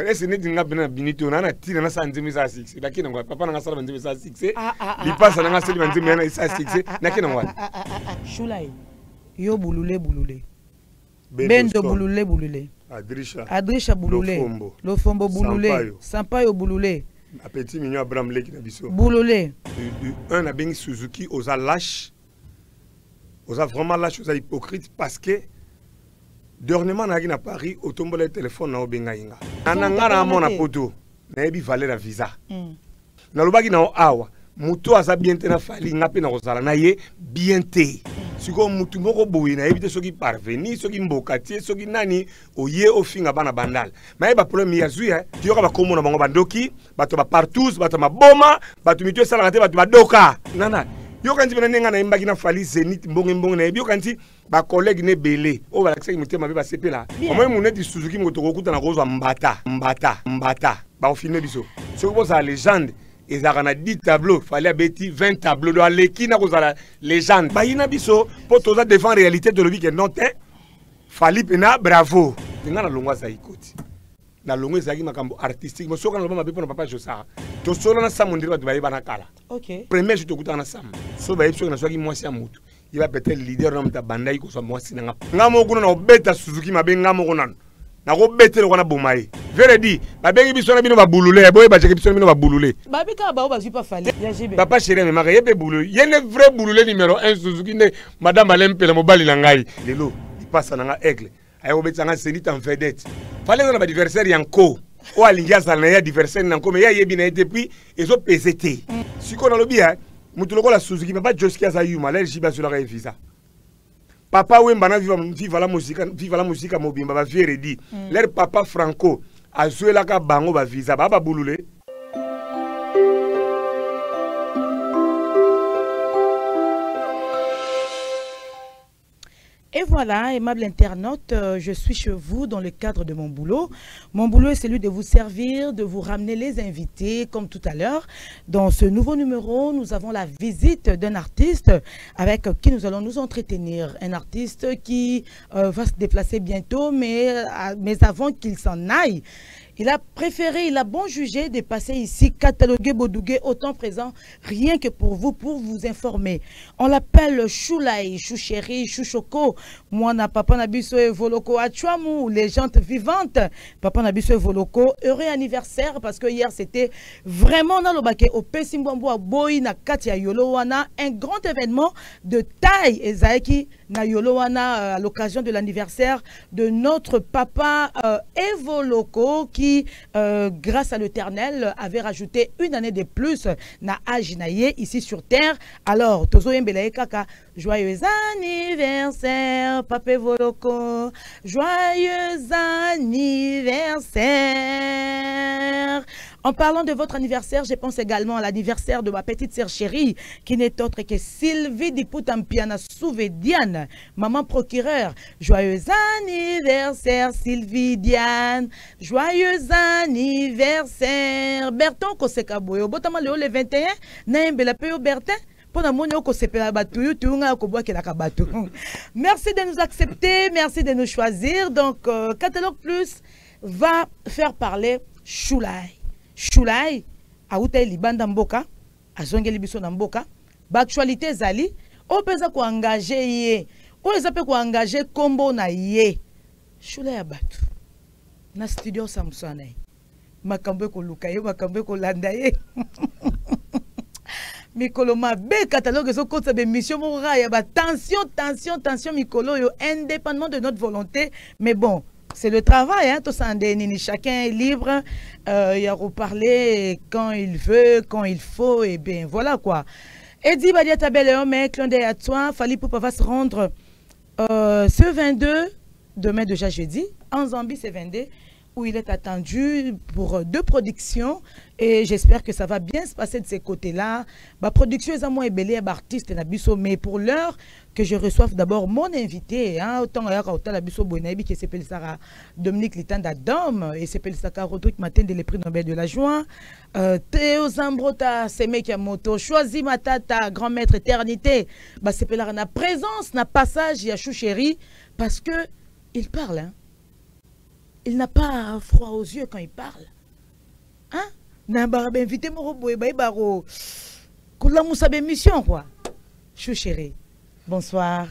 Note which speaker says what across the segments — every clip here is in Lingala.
Speaker 1: Est-ce que tu as bien binito on a tiré na sanzimi sa 6 lakini ngwa papa na sala banzimi sa 6 li pasa na sala banzimi na sa 6 nakina ngwa
Speaker 2: Shulai yo bulule bendo bulule Adrisha bulule Lofombo bulule Sampaio bulule
Speaker 1: Appétit mignon Abraham Leki na biso
Speaker 2: bulule
Speaker 1: un a bien Suzuki osa lâche osa vraiment lâche osa hypocrite parce que dernièrement na Paris otombo le téléphone na obenga inga anangara mona poto na ebi valer la visa na lobaki na awa muto asa bien te na fali ngape na kozala na ye bien te siko mutu moko boye na ebite soki parvenir soki mbokati soki nani oye ofinga bana bandal mais ba problème ya zuya tiyoka ba komona bango bandoki bato ba partout bato maboma bato mitu esala ngate bato badoka nana yo kanti bena nenga na imbaki na fali zenit mbonge na ebi yo kanti ba collègue ne belé o ba lakisa mutema be ba sepela au moins muneti Suzuki ngoto kokuta na kozwa mbata ba on filmer biso soki bo sa légende ils ont 10 tableaux, il fallait abeti 20 tableaux. Donc, l'équipe n'a la légende. Bah, il y a biso pour tout ça défendre la réalité de l'objet non te. Fallait pena bravo. N'ga na longwa sa ikoti. Na longwa sa ki makambo artistique. Mo soka na lomba mabe pour papa Josa. To solo na samondiri ba tubaye bana kala.
Speaker 2: OK.
Speaker 1: Premier je te kuta na sam. So ba yipso na soki mwasi ya mutu. Il va peut-être leader na mta bandai ko so mwasi na nga. Nga mo kuna na obeta Suzuki mabe nga mo kuna. Na ko bete ko na bomaye. Vere di, babengi biso na bino ba bulule, boye ba cheke biso na bino ba bulule.
Speaker 2: Babika ba bazui pas fallait.
Speaker 1: Papa chéri me maka yebe bulule. Yene vrai bulule numéro 1 Suzuki ne madame Alempe la mobali na ngai. Lelo, il passe na nga aigle. Ayo betanga senit en vedette. Fallait na ba adversaire yanko. O alingia sa na ya adversaire nanko me ya yebi na été puis ezo PCT. Siko na lobi ha, mutu lokola Suzuki papa Joski za yuma, la jiba sur la visa. Papa Wembana viva la musique mobimba ba viere di. Leur papa Franco a joué la ka bango ba visa ba bulule.
Speaker 2: Et voilà, aimable internaute, je suis chez vous dans le cadre de mon boulot. Mon boulot est celui de vous servir, de vous ramener les invités, comme tout à l'heure. Dans ce nouveau numéro, nous avons la visite d'un artiste avec qui nous allons nous entretenir. Un artiste qui va se déplacer bientôt, mais avant qu'il s'en aille, il a préféré, il a bon jugé de passer ici, cataloguer Bodougué, autant présent, rien que pour vous informer. On l'appelle Choulaï, Chouchéri, Chouchoko, Moana, Papa Nabiso et Voloko, Achuamou, légende vivante. Papa Nabiso et Voloko, heureux anniversaire parce que hier c'était vraiment dans le baquet au Pesimbambo à Boy, na Katia Yolowana, un grand événement de taille, Ezaeki, na Yolowana, à l'occasion de l'anniversaire de notre papa Evoloko qui, grâce à l'Éternel, avait rajouté une année de plus na Ajinaye ici sur terre. Alors, Tozo Yembele Kaka, joyeux anniversaire, Papa Voloko, joyeux anniversaire. En parlant de votre anniversaire, je pense également à l'anniversaire de ma petite sœur chérie, qui n'est autre que Sylvie Diputampiana Souvediane, maman procureur. Joyeux anniversaire, Sylvie Diane. Joyeux anniversaire. Berton Kosekaboyo. Botama le 21, Naembela Peo Bertin. Merci de nous accepter, merci de nous choisir. Donc, Catalogue Plus va faire parler Choulaï. Choulaï, Aouté Libanda Mboka, Azongeli Biso Mboka, Baktualité Zali, Opeza ko engagé yé, Oezape ko engagé Kombo na yé. Choulaï Abatu, na studio Samsonai, Makambe ko Lukaye, Makambe ko Landaye. Mikolo mabe catalogue so côté de mission moraya ba tension Mikolo yo indépendamment de notre volonté mais bon c'est le travail hein tout ça nini chacun est libre il y a reparler quand il veut quand il faut et bien voilà quoi. Eddie Badia Tabele mec clin d'œil à toi Fally Ipupa va se rendre ce 22 demain déjà jeudi en Zambie c'est 22 où il est attendu pour 2 productions et j'espère que ça va bien se passer de ces côtés-là. Ma production est à moi et belé artiste mais pour l'heure que je reçoive d'abord mon invité, hein, autant la biso Bonabi qui s'appelle Sarah Dominique Litanda Dom et s'appelle Saka Rodrigue Matin de les prix Nobel de la joie. Théo Zambrota, Seme Kiamoto, choisi Matata, grand maître éternité. Bah c'est la présence, na passage, il y a Chouchéri parce que il parle, hein. il n'a pas froid aux yeux quand il parle. Hein? N'a pas invité mon baro. Koula moussa mission quoi. Chou chéri. Bonsoir.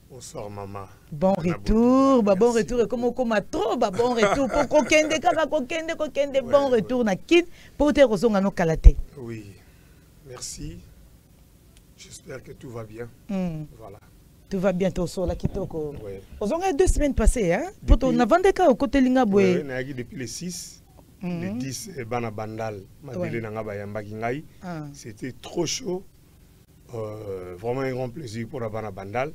Speaker 1: Bonsoir maman.
Speaker 2: Bon retour, bon retour. Comme on trop, bon retour. Pour kokende bon retour na kit pour te rozonga no kalate.
Speaker 1: Oui. Merci. J'espère que tout va bien. Voilà.
Speaker 2: Tout va bientôt sur la kitoko.
Speaker 1: Oui.
Speaker 2: Aux 2 semaines passées, hein? Pour ton avant-cas au côté Lingaboué.
Speaker 1: Oui, depuis le 6, le 10, Bana Bandal, c'était trop chaud. Vraiment un grand plaisir pour la Bana Bandal.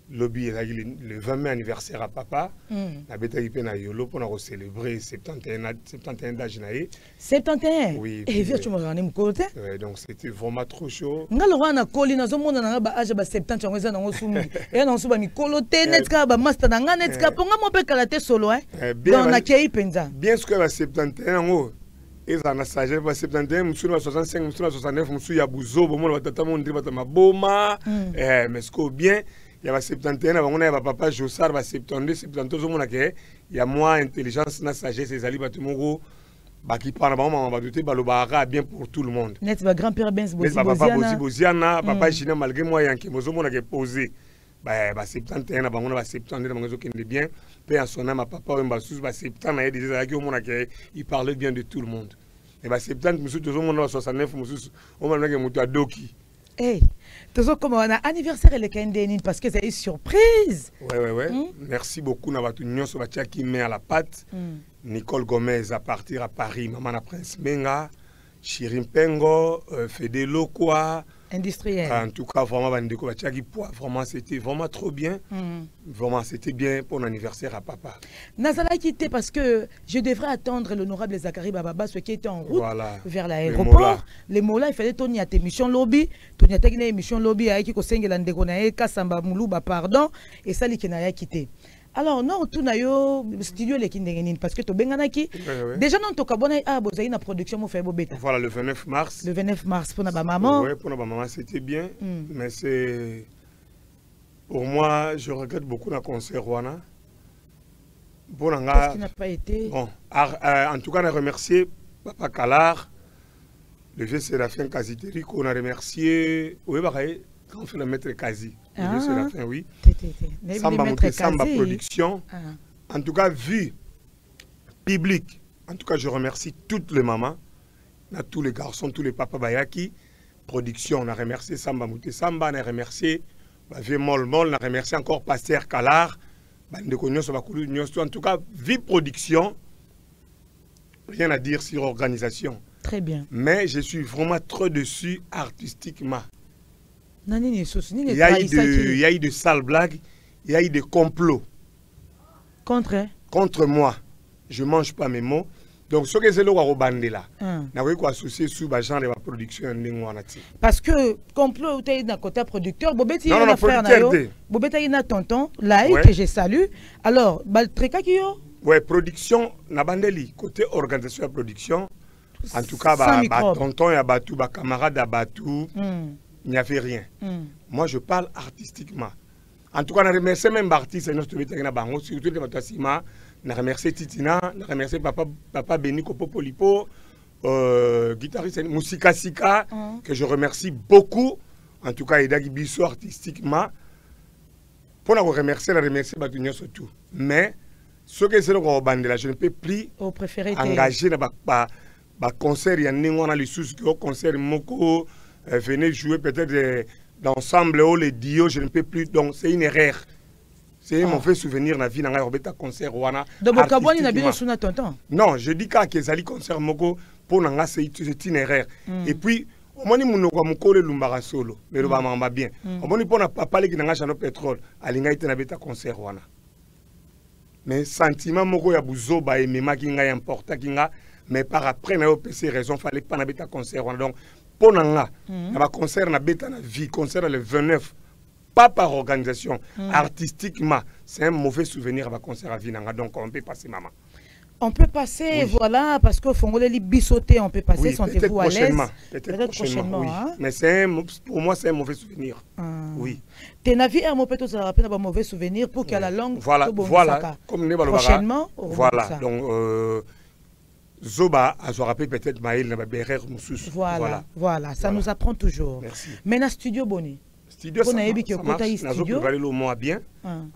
Speaker 1: Lobby le 20 mai anniversaire à papa. La bêta na yolo pour célébrer 71 d'âge.
Speaker 2: 71?
Speaker 1: Oui.
Speaker 2: Et viens tu me rends mon côté.
Speaker 1: Donc c'était vraiment trop chaud.
Speaker 2: Ngalo na kolina zo mona na ba âge ba 70 ngweza na ngosumi. Et na so ba mikolo te netka ba master na nga netka ponga mo pe kalate solo hein. Donc na kei penza.
Speaker 1: Bien ce que ba 71 ngo. Et ça na sagesse ba 71 musu na 65 musu na 69 musu ya buzo bo mo ba tata mo ndri ba ma boma. Mais ce que bien il y a 71 on a papa Jossar 72 72 on a que il y a moins intelligence na sagesse les ali batumoko ba qui parle maman ba douter ba lo ba bien pour tout le monde.
Speaker 2: Net ba grand-père Benz
Speaker 1: Boziana papa Gina malgré moi yanki mozo mona que posé ba 71 ba on a 72 ba ngozo kende bien pe en son âme papa ba sous ba 70 na des ali on a que il parlait bien de tout le monde. Et ba 70 musu tozo mona 69 musu on mona que mutu adoki.
Speaker 2: Hey, comme on a anniversaire et le Kendénin parce que c'est une surprise.
Speaker 1: Ouais. Merci beaucoup. Nous avons qui met à la pâte. Nicole Gomez à partir à Paris. Maman la Prince Menga. Chirim Pengo. Fede Lokwa.
Speaker 2: Industriel.
Speaker 1: En tout cas, vraiment, vraiment c'était vraiment trop bien. Vraiment, c'était bien pour l'anniversaire à papa.
Speaker 2: Nazala quitté parce que je devrais attendre l'honorable Zachary Bababa, ce qui était en route vers l'aéroport. Les mots là, il fallait tourner à tes missions lobby. Tourner à tes missions lobby, à qui conseille l'andégonae, Kassamba Moulouba, pardon. Et ça, il n'a quitté. Alors, non, tout n'a eu studio les Kinderenin parce que tu benganaki. Déjà, non, tu as une production, mon frère Bobeta.
Speaker 1: Voilà, le 29 mars.
Speaker 2: Le 29 mars, pour ma maman.
Speaker 1: Oui, pour ma maman, c'était bien. Mais c'est. Pour moi, je regrette beaucoup le concert Rwanda.
Speaker 2: Qu'est-ce qui n'a pas été?
Speaker 1: Bon, en tout cas, on a remercié Papa Kalar, le vieux Séraphin Kaziteri, qu'on a remercié. Oui, pareil. Quand on fait le maître Kazi, le vieux Séraphin, oui. Samba Production. En tout cas, vu public, en tout cas, je remercie toutes les mamans, tous les garçons, tous les papas Bayaki. Production, on a remercié Samba Mouté Samba, on a remercié Vieux Mol, on a remercié encore Pasteur Kalar. En tout cas, vie production, rien à dire sur organisation.
Speaker 2: Très bien.
Speaker 1: Mais je suis vraiment trop dessus artistiquement.
Speaker 2: Il
Speaker 1: y a eu de sales blagues, il y a eu des complots. Contre moi. Je ne mange pas mes mots. Donc, ce que c'est le Warobandela, n'a pas associé sous le genre de la production.
Speaker 2: Parce que complot, tu es d'un côté producteur, Bobeti,
Speaker 1: non, non,
Speaker 2: frère Bobeti, il y a tonton, là, que je salue. Alors, Baltreka qui yo?
Speaker 1: Ouais, production, n'a bandeli, côté organisation de production. En tout cas, tonton, il y a Batou, camarade à Batou, il n'y avait rien. Moi, je parle artistiquement. En tout cas, on a remercié même l'artiste, surtout les Batasima. On a remercié Titina, on a remercié papa Beni Kopopolipo, guitariste Moussika Sika, que je remercie beaucoup. En tout cas, Edagi Bissou artistiquement. Pour nous remercier, on a remercié Batounia surtout. Mais, ce que c'est le Bandela, je ne peux plus engager dans le concert. Il y a un concert Moko, venez jouer peut-être d'ensemble, les dios, je ne peux plus. Donc, c'est une erreur. C'est mon fait souvenir na vie na robeta concert wana.
Speaker 2: Donc Kaboni na bien sous tonton.
Speaker 1: Non, je dis que zali concert moko pour nanga c'est une erreur. Et puis au moins mon ko mukole lumbara solo, mais le ba mamba bien. Au moins pour na papa le kinanga chano pétrole, alinga ite na beta concert wana. Mais sentiment moko ya buzo ba emema kinga importa kinga, mais par après na opc raison fallait pas na beta concert wana. Donc pour nanga na ba concert na beta na vie concert le 29. Pas par organisation, artistiquement, c'est un mauvais souvenir à concert à Vinanga, donc on peut passer maman.
Speaker 2: On peut passer, oui. Voilà, parce que Fongoleli bisauté, on peut passer, oui, sentez-vous à l'aise.
Speaker 1: Peut-être prochainement, oui.
Speaker 2: Hein?
Speaker 1: Mais pour moi, c'est un mauvais souvenir. Oui.
Speaker 2: Tes navires, un peut se rappeler un mauvais souvenir pour qu'à la langue.
Speaker 1: Voilà, comme
Speaker 2: prochainement.
Speaker 1: Voilà, donc Zoba a rappelé peut-être Maël Nababerer Moussous.
Speaker 2: Voilà, ça nous apprend toujours.
Speaker 1: Merci.
Speaker 2: Maintenant, Studio Boni.
Speaker 1: Studio, ça marche. Studio, le moins bien.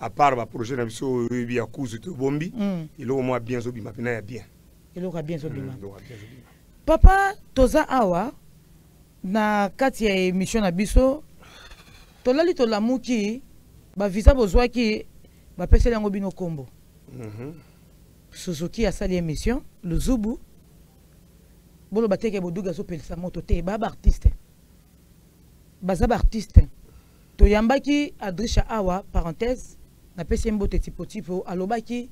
Speaker 1: À part le projet de la cause de Bombi, il est au moins bien Zobi, maintenant bien.
Speaker 2: Il aura bien Zobi. Papa, Toza Awa, na kati ya émission na biso, tolali tolamuki, ba visa bozwa ki, ba peseli yango bino kombo. Suzuki a sali émission, le Zubu. Bolo bateke boduga so pelisa moto te, ba artiste. Bazaba artiste. Toyambaki Adrisha Awa, parenthèse, na pesi mbote tipo tipo, alobaki,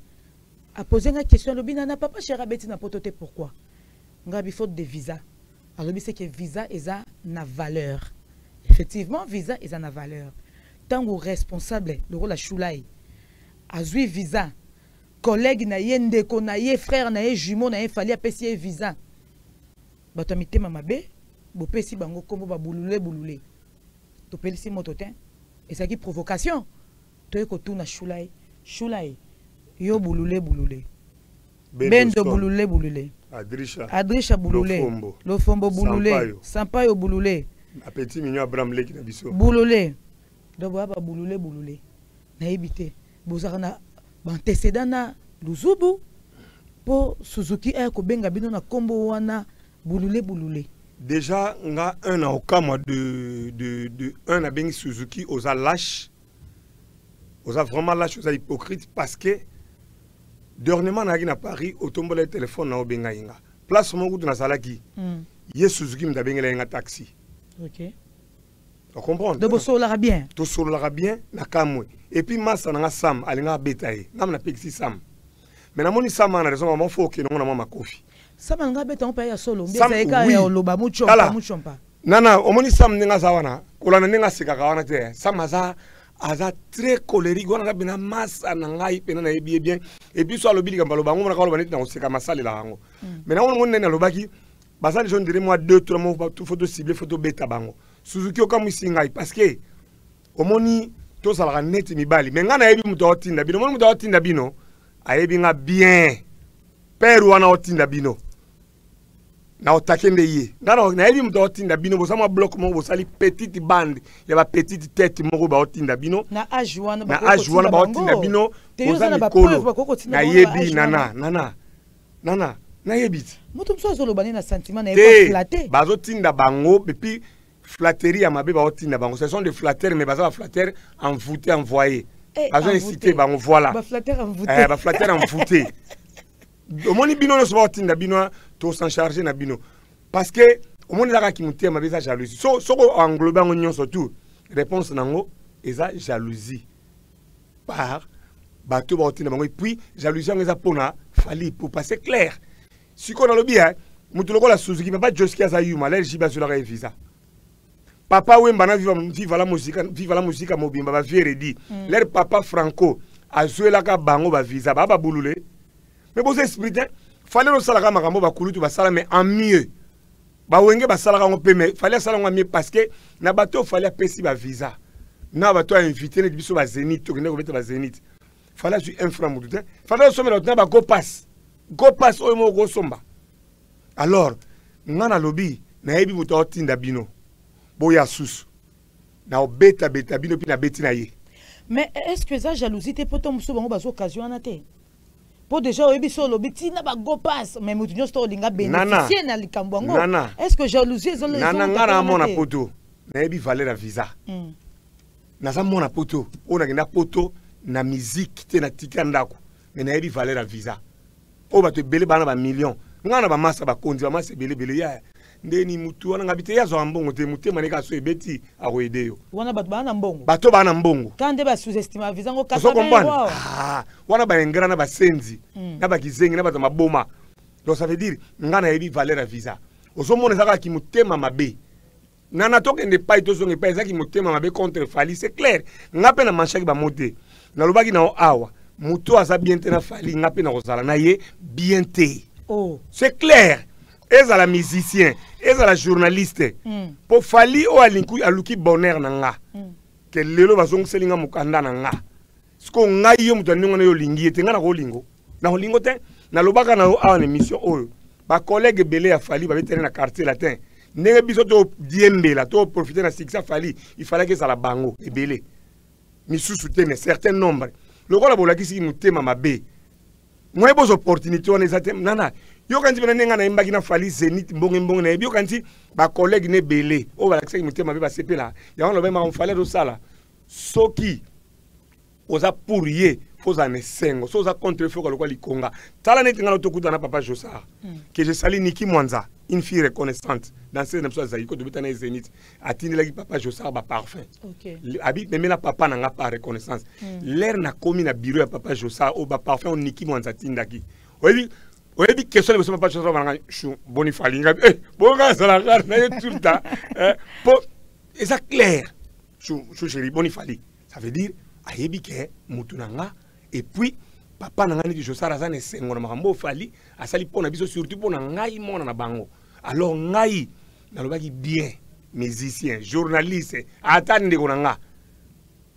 Speaker 2: a posé une question, alobina na papa chéra beti na potote pourquoi? Ngabi faute de visa. Alobi c'est que visa eza na valeur. Effectivement, visa eza na valeur. Tant que responsable, le rôle à Choulai, a zui visa, collègue na ye ndeko na ye frère na ye jumeau na ye fali a pesi visa. Bato amite mamabe, bo pesi bango kombo ba bulule. To pelisi mototin et ça qui provocation to eko tuna Choulai yo bulule bendo bulule Adrisha bulule Lofombo bulule Sampayo bulule
Speaker 1: Appétit mignon Abraham Leki na biso
Speaker 2: bulule do ba bulule na ebité bozaka na antécédent na Luzubu po Suzuki ko benga bino na kombo wana bulule.
Speaker 1: Déjà, on a un an au cas de un à Ben Suzuki aux a lâche, aux a vraiment lâche, aux a hypocrite parce que dernièrement on a Paris au tombeau le téléphone na obenga inga. Place mon goût na salaki. Yes Suzuki m'a benga inga taxi.
Speaker 2: Ok.
Speaker 1: Tu comprends?
Speaker 2: De bosso la bien.
Speaker 1: To solo la bien na kamwe. Et puis massa na sam alinga betaye. Na na pexi sam. Mais na moni sam na raison maman faut que non na mama kofi.
Speaker 2: Sama nga beta on paye solo mbeza eka ya oloba muchompa
Speaker 1: nana omoni sam ninga zawana kolana ninga sika kawana te sama za aza très colérique wana bina masa na ngai pena na ebi bien et puis so alobi likamba loba ngomona kaloba neti na sika masali la ngo mais na wona nene lobaki basali je dirais moi 2-3 mots photo ciblé photo beta bango Suzuki okamwisi ngai parce que omoni to sala neti mibali mais ngana ebi muto otinda bino muto otinda bino ayebi nga bien père wana otinda bino na otakende ye ngana na ebi muto otinda bino bosama bloc mo bosali petite bande ya ba petite tête moko ba otinda bino
Speaker 2: na age wana
Speaker 1: ba otinda bino bosali kolo na yebi nana na yebi
Speaker 2: muto mso azolobani na sentiment na eba flatter
Speaker 1: bazo tinda bango puis flatterie ya mabe ba otinda bango ce sont des flatteurs mais baza ba flatteurs envoûtés envoyés bazo inciter bango voilà
Speaker 2: ba flatteurs envoûtés
Speaker 1: ba flatteurs envoûtés au moni bino no so otinda bino to s'en charger na bino parce que au moni la ki muté ma beza jalousie so englober ngo nyonso tout réponse nango eza jalousie par bato ba otinda bango et puis jalousie ngo eza pona fali pour passer clair si ko na lobi mutu lokola Suzuki papa Joski azayuma la jiba sur la visa papa wemba na viva la musique mobimba ba vieredi leur papa Franco azuela ka bango ba visa ba bulule. Mais vous expliquez, fallait le salaire makambo ba kulutu ba sala mais en mieux. Ba wenge ba sala on peut mais fallait sala en mieux parce que na bateau fallait pesi ba visa. Na bateau invité ne biso ba Zénith to ne ko beta ba Zénith. Fallait ju un franc mutu. Fallait sommer na ba go pass. Go pass o mo go somba. Alors, ngana lobi na yebi mutu otinda bino. Boya susu. Na obeta bino pi na beti na ye.
Speaker 2: Mais est-ce que ça jalousie te poto muso bango bazo occasion na te? Pour déjà oyebi so lobi tina ba go pass mais mutu nyosto linga bénéficier na likambo ngo. Est-ce que jalousie zo le
Speaker 1: nana ngana mona poto na yebi valeur visa. Na za mona poto ona ngina poto na musique te na tikandako mais na yebi valeur visa. O ba te belé bana ba millions. Ngana ba massa ba konzi ba massa belé ya. Ndeni mutu wana ngabite ya zo mbongo te mutu maneka so ebeti akoyede yo.
Speaker 2: Wana bato bana mbongo.
Speaker 1: Bato bana mbongo.
Speaker 2: Kande ba sous-estima visa ngo kasa ba.
Speaker 1: Wana ba engara na ba senzi. Na ba kizengi na ba maboma. Donc ça veut dire ngana yebi valeur visa. Ozomona zaka ki mutema mabe. Nana toke ne pas ito zonge pas zaki mutema mabe contre Fali, c'est clair. Ngape na manchaki ba moté. Na lobaki na awa. Muto aza bien te na fali nga pe na kozala na ye bien te.
Speaker 2: Oh.
Speaker 1: C'est clair. Ezala musicien, ezala journaliste. Po fali o aluki bonheur na nga. Que lelo bazonguseli nga mukanda na nga. Siko nga yo muto ndingo na yo lingi te nga na ko lingo. Na lingo te na lobaka na o en émission oyo. Ba collègue belé ya fali ba betene na quartier latin. Ndenge biso to diembela to profiter na succès fali, il fallait que ça la bango et belé. Misusu te ne certain nombre. Le rôle bolaki si mutema mabe. Moi beaux opportunités on ezate nana. Yo kanti bena nenga na imbaki na fali zenit mbonge na yo kanti ba collègue ne belé. O ba lakisa mutema mabe ba sepela. Ya on lo bema on fallait do sala. Soki oza pourrier faut en sengo. So oza contre faut ko likonga. Tala net ngalo to kuta na papa Jossard. Que je salue Niki Mwanza, une fille reconnaissante dans ces nemso zaiko to bitana zenit. Atindi la papa Jossard ba parfum. OK. Abi même la papa nanga pas reconnaissance. L'air na komi na bureau ya papa Jossard o ba parfum Niki Mwanza tindaki. Oyebi question de papa Jossard banga chou bonifali nga bonga sala gar na tout le temps. Po c'est clair. Chou chéri bonifali. Ça veut dire ayebi ke mutunanga et puis papa nanga ni Jossard azane sengo na makambo fali asali pona biso surtout pona ngai mona na bango. Alors ngai na lobaki bien musicien, journaliste, atande ko nanga.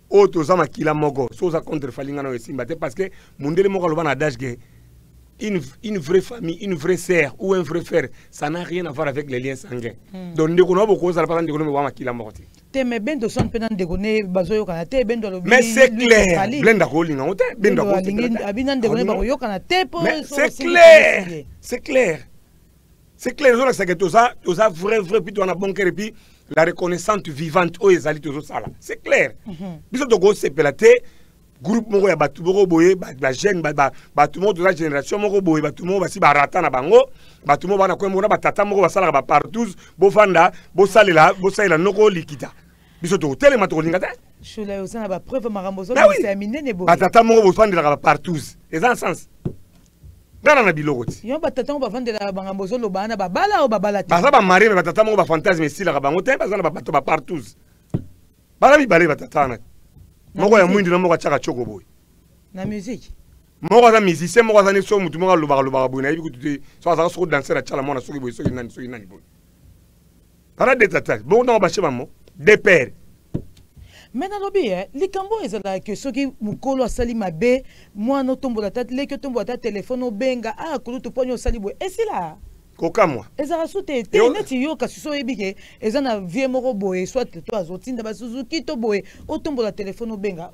Speaker 1: O to za makila moko, so za contre fali ngana esimba te parce que mundele moko loba na dash ke une vraie famille, une vraie sœur ou un vrai frère, ça n'a rien à voir avec les liens sanguins. Donc ndeko no boko za pas ndeko no wa makila moko te.
Speaker 2: Te me bendo son pena ndeko ne bazoyo kana te bendo lo.
Speaker 1: Mais c'est clair. Blenda ko linga ote bendo ko.
Speaker 2: Abina ndeko ne bakoyo kana te po.
Speaker 1: C'est clair. C'est clair. C'est clair, c'est que tout ça vrai, puis on a bon cœur et puis la reconnaissance vivante aux ezali tout ça là. C'est clair. Biso to go sepelate groupe moko ya batu boko boye ba jeune batu moko de la génération moko boye batu moko basi barata na bango batu moko bana kwembo na batata moko basala ba partout bo fanda bo salela noko likita. Biso to telema to linga te.
Speaker 2: Chula yo sana ba preuve marambozo
Speaker 1: c'est
Speaker 2: aminé ne bo.
Speaker 1: Batata moko bo fanda ba partout. Et en sens Dana na bilogoti.
Speaker 2: Yo batata ba vandela bangambozo lo bana ba bala o ba bala te.
Speaker 1: Basa ba mari me batata mo ba fantasme style ka bango te basa na ba bato ba partout. Bala mi bale batata na. Moko ya mwindi na moko chaka choko boy.
Speaker 2: Na musique.
Speaker 1: Moko za musicien moko za ne so mutu moko loba boy na yibi kutu so za so danser na chala mona so boy so nani boy. Para de tata. Bon na ba cheba mo de père.
Speaker 2: Maintenant lobi likambo ezala que soki mukolo asali mabe moi no tombo la tête leke tombo ta téléphone obenga kulu to ponyo sali boy esila
Speaker 1: koka moi
Speaker 2: ezala sote te neti yo kasi so ebike ezana vie moko boy soit to azotinda ba Suzuki to boy o tombo la téléphone obenga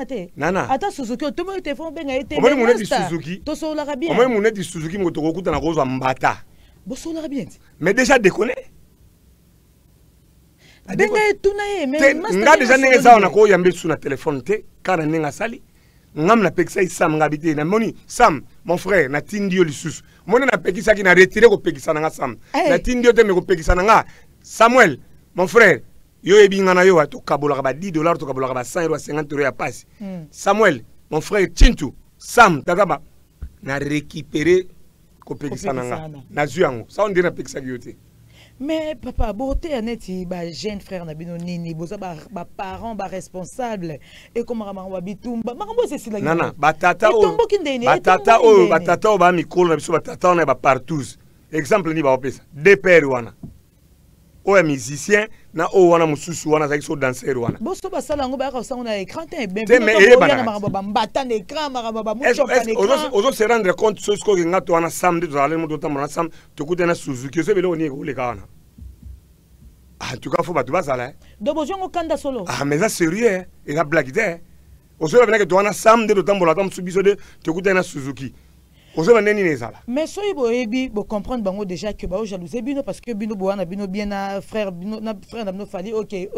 Speaker 2: te
Speaker 1: nana
Speaker 2: ata Suzuki o tombo téléphone obenga ete
Speaker 1: o moni di Suzuki
Speaker 2: to so la bien
Speaker 1: o moni di Suzuki mo to kokuta na kozo mbata
Speaker 2: bo so la bien
Speaker 1: mais déjà déconné.
Speaker 2: Benga etuna ye
Speaker 1: mais nga déjà nenga za na ko yambe sur na téléphone te kana nenga sali ngam na pekisa Sam ngabite na moni Sam mon frère na tindio lisusu moni na pekisa ki na retirer ko pekisa na nga Sam na tindio te me ko pekisa na nga Samuel mon frère yo ebinga na yo to kabola ba $10 to kabola ba €100 €50 ya passe Samuel mon frère Chintu Sam tataba na récupérer ko pekisa na nga na zuango ça on dit na pekisa ki yote.
Speaker 2: Mais papa, beauté aneti ba jeune frère na bino nini boza ba parents ba responsable et comme maman bitumba makambo c'est sila
Speaker 1: nana batata o ba mikolo na biso batata na ba partout exemple ni ba opesa de père wana o ya musicien na o wana mususu wana za so danser wana
Speaker 2: boso ba sala ngo ba ka sango na écran te ben
Speaker 1: na
Speaker 2: makambo ba mbata na écran makambo ba mucho pa na écran
Speaker 1: ozo se rendre compte ce que ngato wana samedi to aller moto tamona sam to kutena Suzuki so belo ni ko le kana. En tout cas, il faut pas tout ça.
Speaker 2: Donc, kanda solo.
Speaker 1: Mais ça c'est sérieux, il a blagué. Aujourd'hui, il y a des gens Sam de temps pour la tombe subiso de te coûter na Suzuki. Aujourd'hui, il y a des
Speaker 2: mais so ibo bo comprendre bango déjà que ba jalousie bino parce que bino boana bino bien na frère na fali OK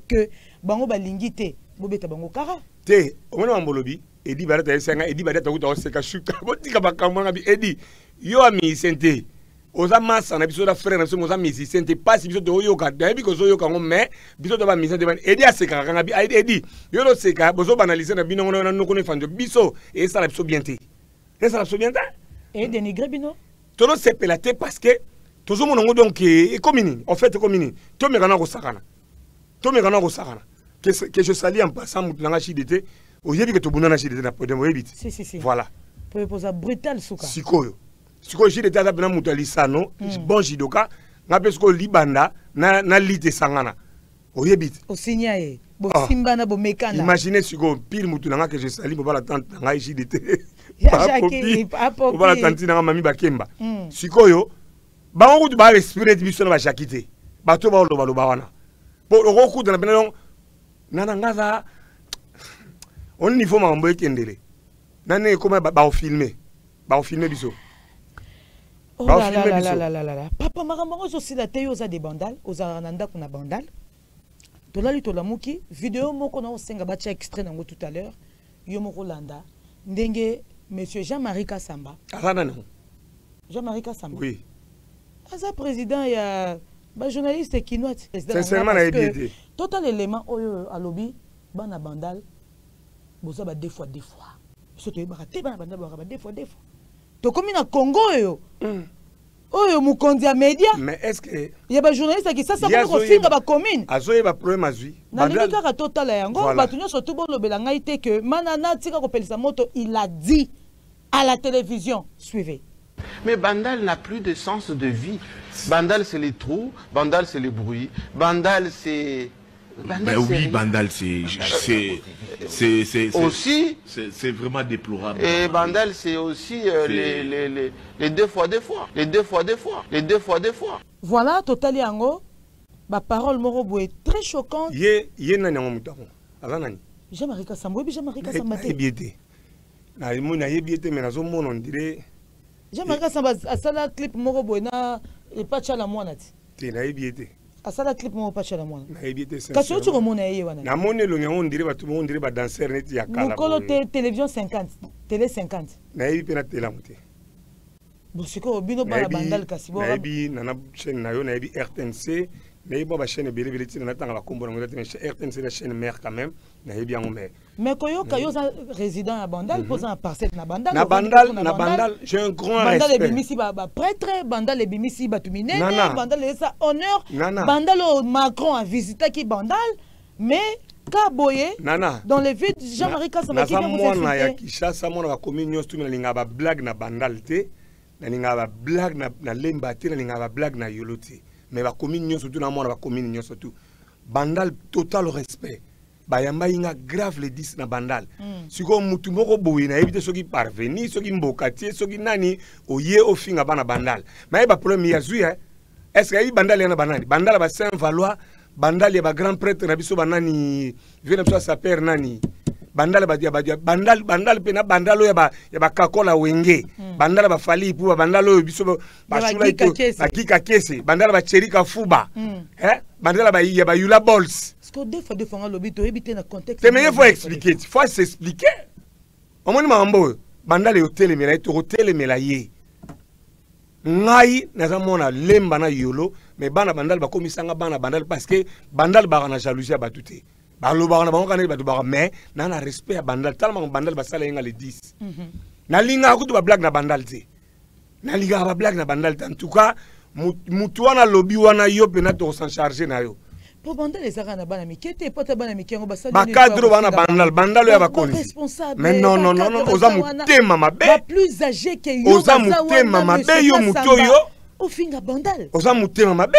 Speaker 2: que bango ba lingité bo beta bango kara.
Speaker 1: Te, o mona mbolobi edi barata yesenga edi barata kuta oseka shuka botika bakamwa ngabi edi yo ami sente. Oza massa na biso da frère na biso oza musicien te passe biso to yoka dabi ko zo yoka ngo mais biso to ba musicien te ban edi aseka kanga bi edi yo lo seka bozo banaliser na bino ngona no kono fanjo biso et ça la biso bien te et ça la biso bien te
Speaker 2: et dénigrer bino
Speaker 1: to no sepelate parce que tozo monongo donc et comini en fait comini to me kana ko sakana que je salue en passant mutunanga chidete oyebi que tobunana JDT na podium oyebi
Speaker 2: si
Speaker 1: voilà
Speaker 2: pour poser brutal suka
Speaker 1: sikoyo JDT aza pena mutu alisano bon jidoka ngape siko libanda na lite sangana oyebi
Speaker 2: osinya ye bo simba na bo mekana
Speaker 1: imaginez siko pile mutu nanga que je salue pour la tante nanga JDT
Speaker 2: apopi
Speaker 1: pour la tante nanga mami bakemba sikoyo bango kutu ba respirer biso na ba jakite bato ba loba wana pour roku na pena donc nana ngaza on niveau mambo ekendele nane koma ba filmer biso
Speaker 2: oh là. Papa makambo aussi la te oza des bandal oza nanda kuna bandal tolali tolamuki vidéo moko na osenga ba tia extrait nango tout à l'heure yo moko landa ndenge monsieur Jean-Marie Kassamba Jean-Marie Kassamba
Speaker 1: oui
Speaker 2: aza président ya ba journaliste kinois
Speaker 1: sincèrement na ebité
Speaker 2: total élément oyo alobi bana bandal boza ba deux fois soto yebaka te bana bandal ba deux fois to komi na Congo oyo oyo mukonzi ya média
Speaker 1: mais est-ce que
Speaker 2: ya ba journaliste qui ça ko finga ba commune
Speaker 1: azoye ba problème azui
Speaker 2: na lika ka total yango ba tunyo surtout bo lobela ngai te que manana tika ko pelisa moto il a dit à la télévision suivez.
Speaker 3: Mais Bandal n'a plus de sens de vie. Bandal c'est les trous, Bandal c'est les bruits, Bandal c'est
Speaker 4: Ben oui, Bandal, c'est
Speaker 3: aussi
Speaker 4: c'est vraiment déplorable.
Speaker 3: Et Bandal, c'est aussi les deux fois.
Speaker 2: Voilà, total yango, ma parole morobo est très choquante.
Speaker 1: Ye nani yango mutako. Azanani.
Speaker 2: Jean-Marie Kassamba, Jean-Marie Kassamba.
Speaker 1: Na imuna yebiete mais nazo mona on dirait.
Speaker 2: Jean-Marie Kassamba asala clip morobo na et pas chala mwana ti.
Speaker 1: Ti na yebiete.
Speaker 2: Asala clip mo pas chala mwana.
Speaker 1: Na yebiete ça.
Speaker 2: Kasi otu ko mona ye wana.
Speaker 1: Na mone lo nyango on dirait ba tout on dirait ba danser net ya kala.
Speaker 2: Mukolo télévision 50, télé 50.
Speaker 1: Na yebi na télé amuté.
Speaker 2: Bosiko bino ba bandal kasi bo.
Speaker 1: Na yebi na chaîne na yo na yebi RTNC. Mais bon, la chaîne Bélé Bélé, on attend la combo, RTNC la chaîne mère quand même, na bien
Speaker 2: mais Koyo Kayoza résident à Bandal, posant un parcelle na Bandal.
Speaker 1: Na Bandal, j'ai un grand respect.
Speaker 2: Bandal et Bimisi ba prêtre, Bandal et Bimisi batumine, Bandal et ça honneur. Bandal Macron a visité qui Bandal, mais Kaboye dans les villes Jean-Marie Kassamba qui vient vous expliquer.
Speaker 1: Na ya Kishasa mona ba communion tout na linga ba blague na Bandal te, na linga ba blague na Lemba te, na linga ba blague na Yolote. Mais la commune surtout dans la commune surtout Bandal total respect bayamba inga grave le 10 na Bandal siko mutu moko boye na éviter ceux qui parvenir ceux qui mbokati ceux qui nani oye au finga bana Bandal mais ba problème ya zui est-ce que Bandal yana banani Bandal ba Saint Valois Bandal ya ba grand prêtre na biso banani vient na sa père nani Bandal Bandal pena Bandal ya ba kakola wenge Bandal ba fali pour Bandal biso ba sula ito ba kika kese Bandal ba cherika fuba Bandal ba ya ba yula balls
Speaker 2: parce que des fois lobito éviter na contexte
Speaker 1: mais il faut expliquer il faut s'expliquer au moins mambo Bandal e hotel mela to hotel mela ye ngai na mona lemba na yolo mais bana Bandal ba komisanga bana Bandal parce que Bandal ba na jalousie ba tuté baloba na bango kana ba tuba mais na respect à Bandal tellement Bandal ba sala nga le 10 na linga kutu ba blague na Bandal te na linga ba blague na Bandal en tout cas mutu wana lobby wana yo pena to s'en charger na yo
Speaker 2: pour Bandal les arana bana mikete pas ta bana mikengo ba sala
Speaker 1: ba cadre wana Bandal ya ba konzi mais non oza mutema mabe
Speaker 2: ba plus âgé que yo
Speaker 1: oza mutema mabe yo muto yo
Speaker 2: au finga Bandal
Speaker 1: oza mutema mabe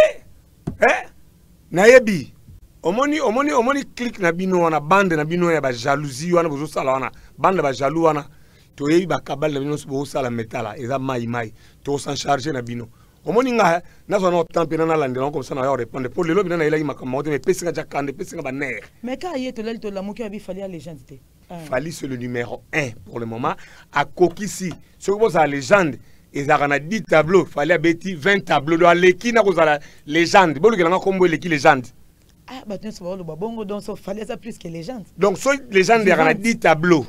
Speaker 1: na yebi omoni click na bino wana bande na bino ya ba jalousie wana bozo sala wana bande ba jaloux wana to yebi ba kabal na bino bozo sala metala eza mai to s'en charger na bino omoni nga na zo na temps pena na landela comme ça na ya répondre pour le lobby na ila makambo mais pesinga jakande pesinga ba ner
Speaker 2: mais ka yeto lel to la moki abi fali à légende te
Speaker 1: Fali c'est le numéro 1 pour le moment à Kokisi ce que vous a légende et ça a 10 tableaux fallait abeti 20 tableaux de l'équipe na ko za légende bolu ke na kombo l'équipe légende.
Speaker 2: Ah, bah, donc il fallait ça plus que légende.
Speaker 1: Donc, soit légende, il y a 10 tableaux.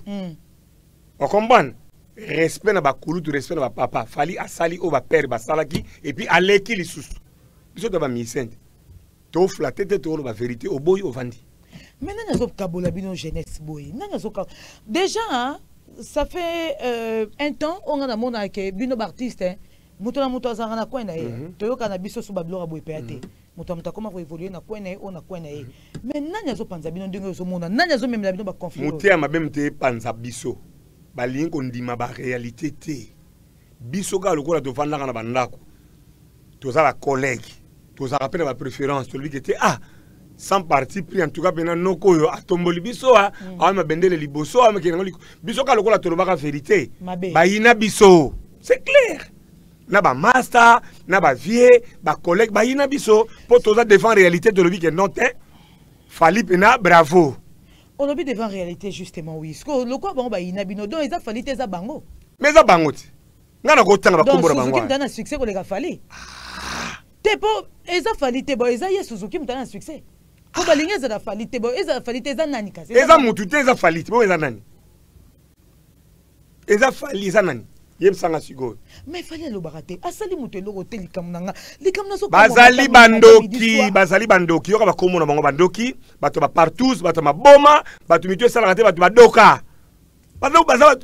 Speaker 1: On comprend? Respect na ba kulu, respect na ba papa. Fali asali o ba père, ba salaki, et puis aleki li sous. Biso to ba misente. To flatter, to ba vérité, au boy, au vandi.
Speaker 2: Mais non, nous avons une jeunesse boy. Déjà, hein, ça fait un temps, on a mon que bino artiste, hein. Mutona muto azanga na kwenda ye. Toyoka na biso su ba blora boy péate. moto muta koma ko évoluer na kwena e ona kwena e mais nani azo panza bino ndenge zo mona nani azo memela bino ba conflit
Speaker 1: mutia mabem te panza biso balingi kondima ba réalité te biso ka lokola to fandanga na bandako toza ba collègue toza rappela ba préférence celui qui était sans parti pris en tout cas pena noko yo atomboli biso a mabendele liboso a mekengo biso ka lokola to ba vérité ba ina biso c'est clair na ba master na ba vieux ba collègue ba ina biso pour toza défendre réalité de l'obi que non te fali pena bravo
Speaker 2: on obi devant réalité justement oui ce que le quoi bon ba ina bino donc ils a fali te za bango
Speaker 1: mais za bango ti ngana ko tanga ba kombora bango
Speaker 2: donc Suzuki succès ko le ga fali te po ils a fali te bo ils a yes Suzuki mtana succès ko ba linga za fali te bo eza fali te za nani kasi
Speaker 1: eza mutu te eza fali te bo eza nani eza fali eza nani yebsanga sigo
Speaker 2: mais fallait le barater asali mutu eloko te likamnanga likamna so
Speaker 1: bazali bandoki yoka bakomona bango bandoki bato ba partout bato maboma bato mitu esala te bato badoka bato bazala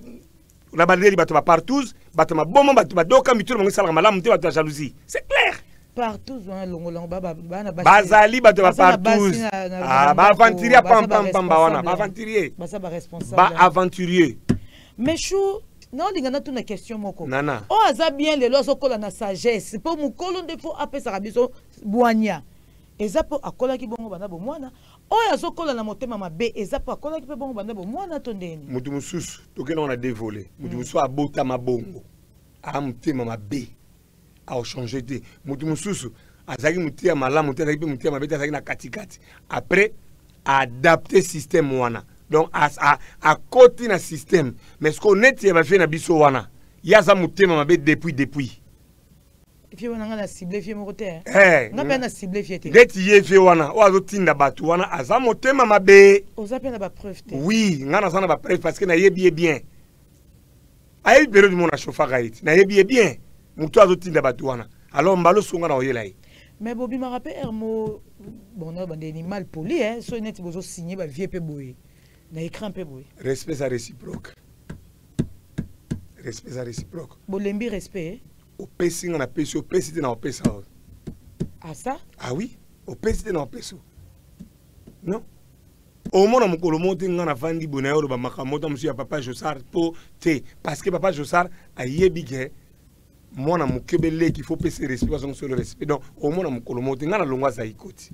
Speaker 1: la bandeli bato ba partout bato maboma bato badoka mitu bango esala malamu te bato ya jalousie c'est clair
Speaker 2: partout longo baba bana
Speaker 1: bazali bato ba partout ba aventurier pam ba wana ba aventurier
Speaker 2: ba responsable
Speaker 1: ba aventurier
Speaker 2: mais chou non lingana tuna question moko
Speaker 1: nana
Speaker 2: o aza bien le loso kola na sagesse pour mukolo ndefo apesa rabiso boanya eza po akola ki bongo bana bo mwana o azo kola na motema mabe eza po akola ki pe bongo bana bo mwana to ndeni
Speaker 1: mutu mususu tokena on a dévolé mutu mususu abota mabongo a motema mabe a changer te mutu mususu azaki mutia malamu te azaki mutia mabe te azaki na katikati après adapter système wana. Donc à côté na système mais ce qu'on est va faire na biso wana ya za mutema mabe depuis
Speaker 2: fie wana na cible fie moko te
Speaker 1: nga
Speaker 2: na cible fie te
Speaker 1: ngeti ye fie wana o azo tinda batu wana aza mutema mabe
Speaker 2: oza pe na ba preuve te
Speaker 1: oui nga na sana ba preuve parce que na yebi bien ayi bero du mona chauffa gaiti na yebi bien mutu azo tinda batu wana alors mbalo songa na oyela yi
Speaker 2: mais bobi ma rappel Hermo bon na bande ni mal poli so net bozo signer ba vie pe boye na écran pe boye
Speaker 1: respect à réciproque
Speaker 2: bolembi respect
Speaker 1: au pesi na pesi au pesi te na opesa
Speaker 2: ah ça
Speaker 1: ah oui au pesi te na opesa non au mona mukolo monte ngana vandi bonayo ba makamota monsieur papa Jossar po te parce que papa Jossar a yebige mona mukebele qu'il faut pesi respect parce que sur le respect donc au mona mukolo monte ngana longwa za ikoti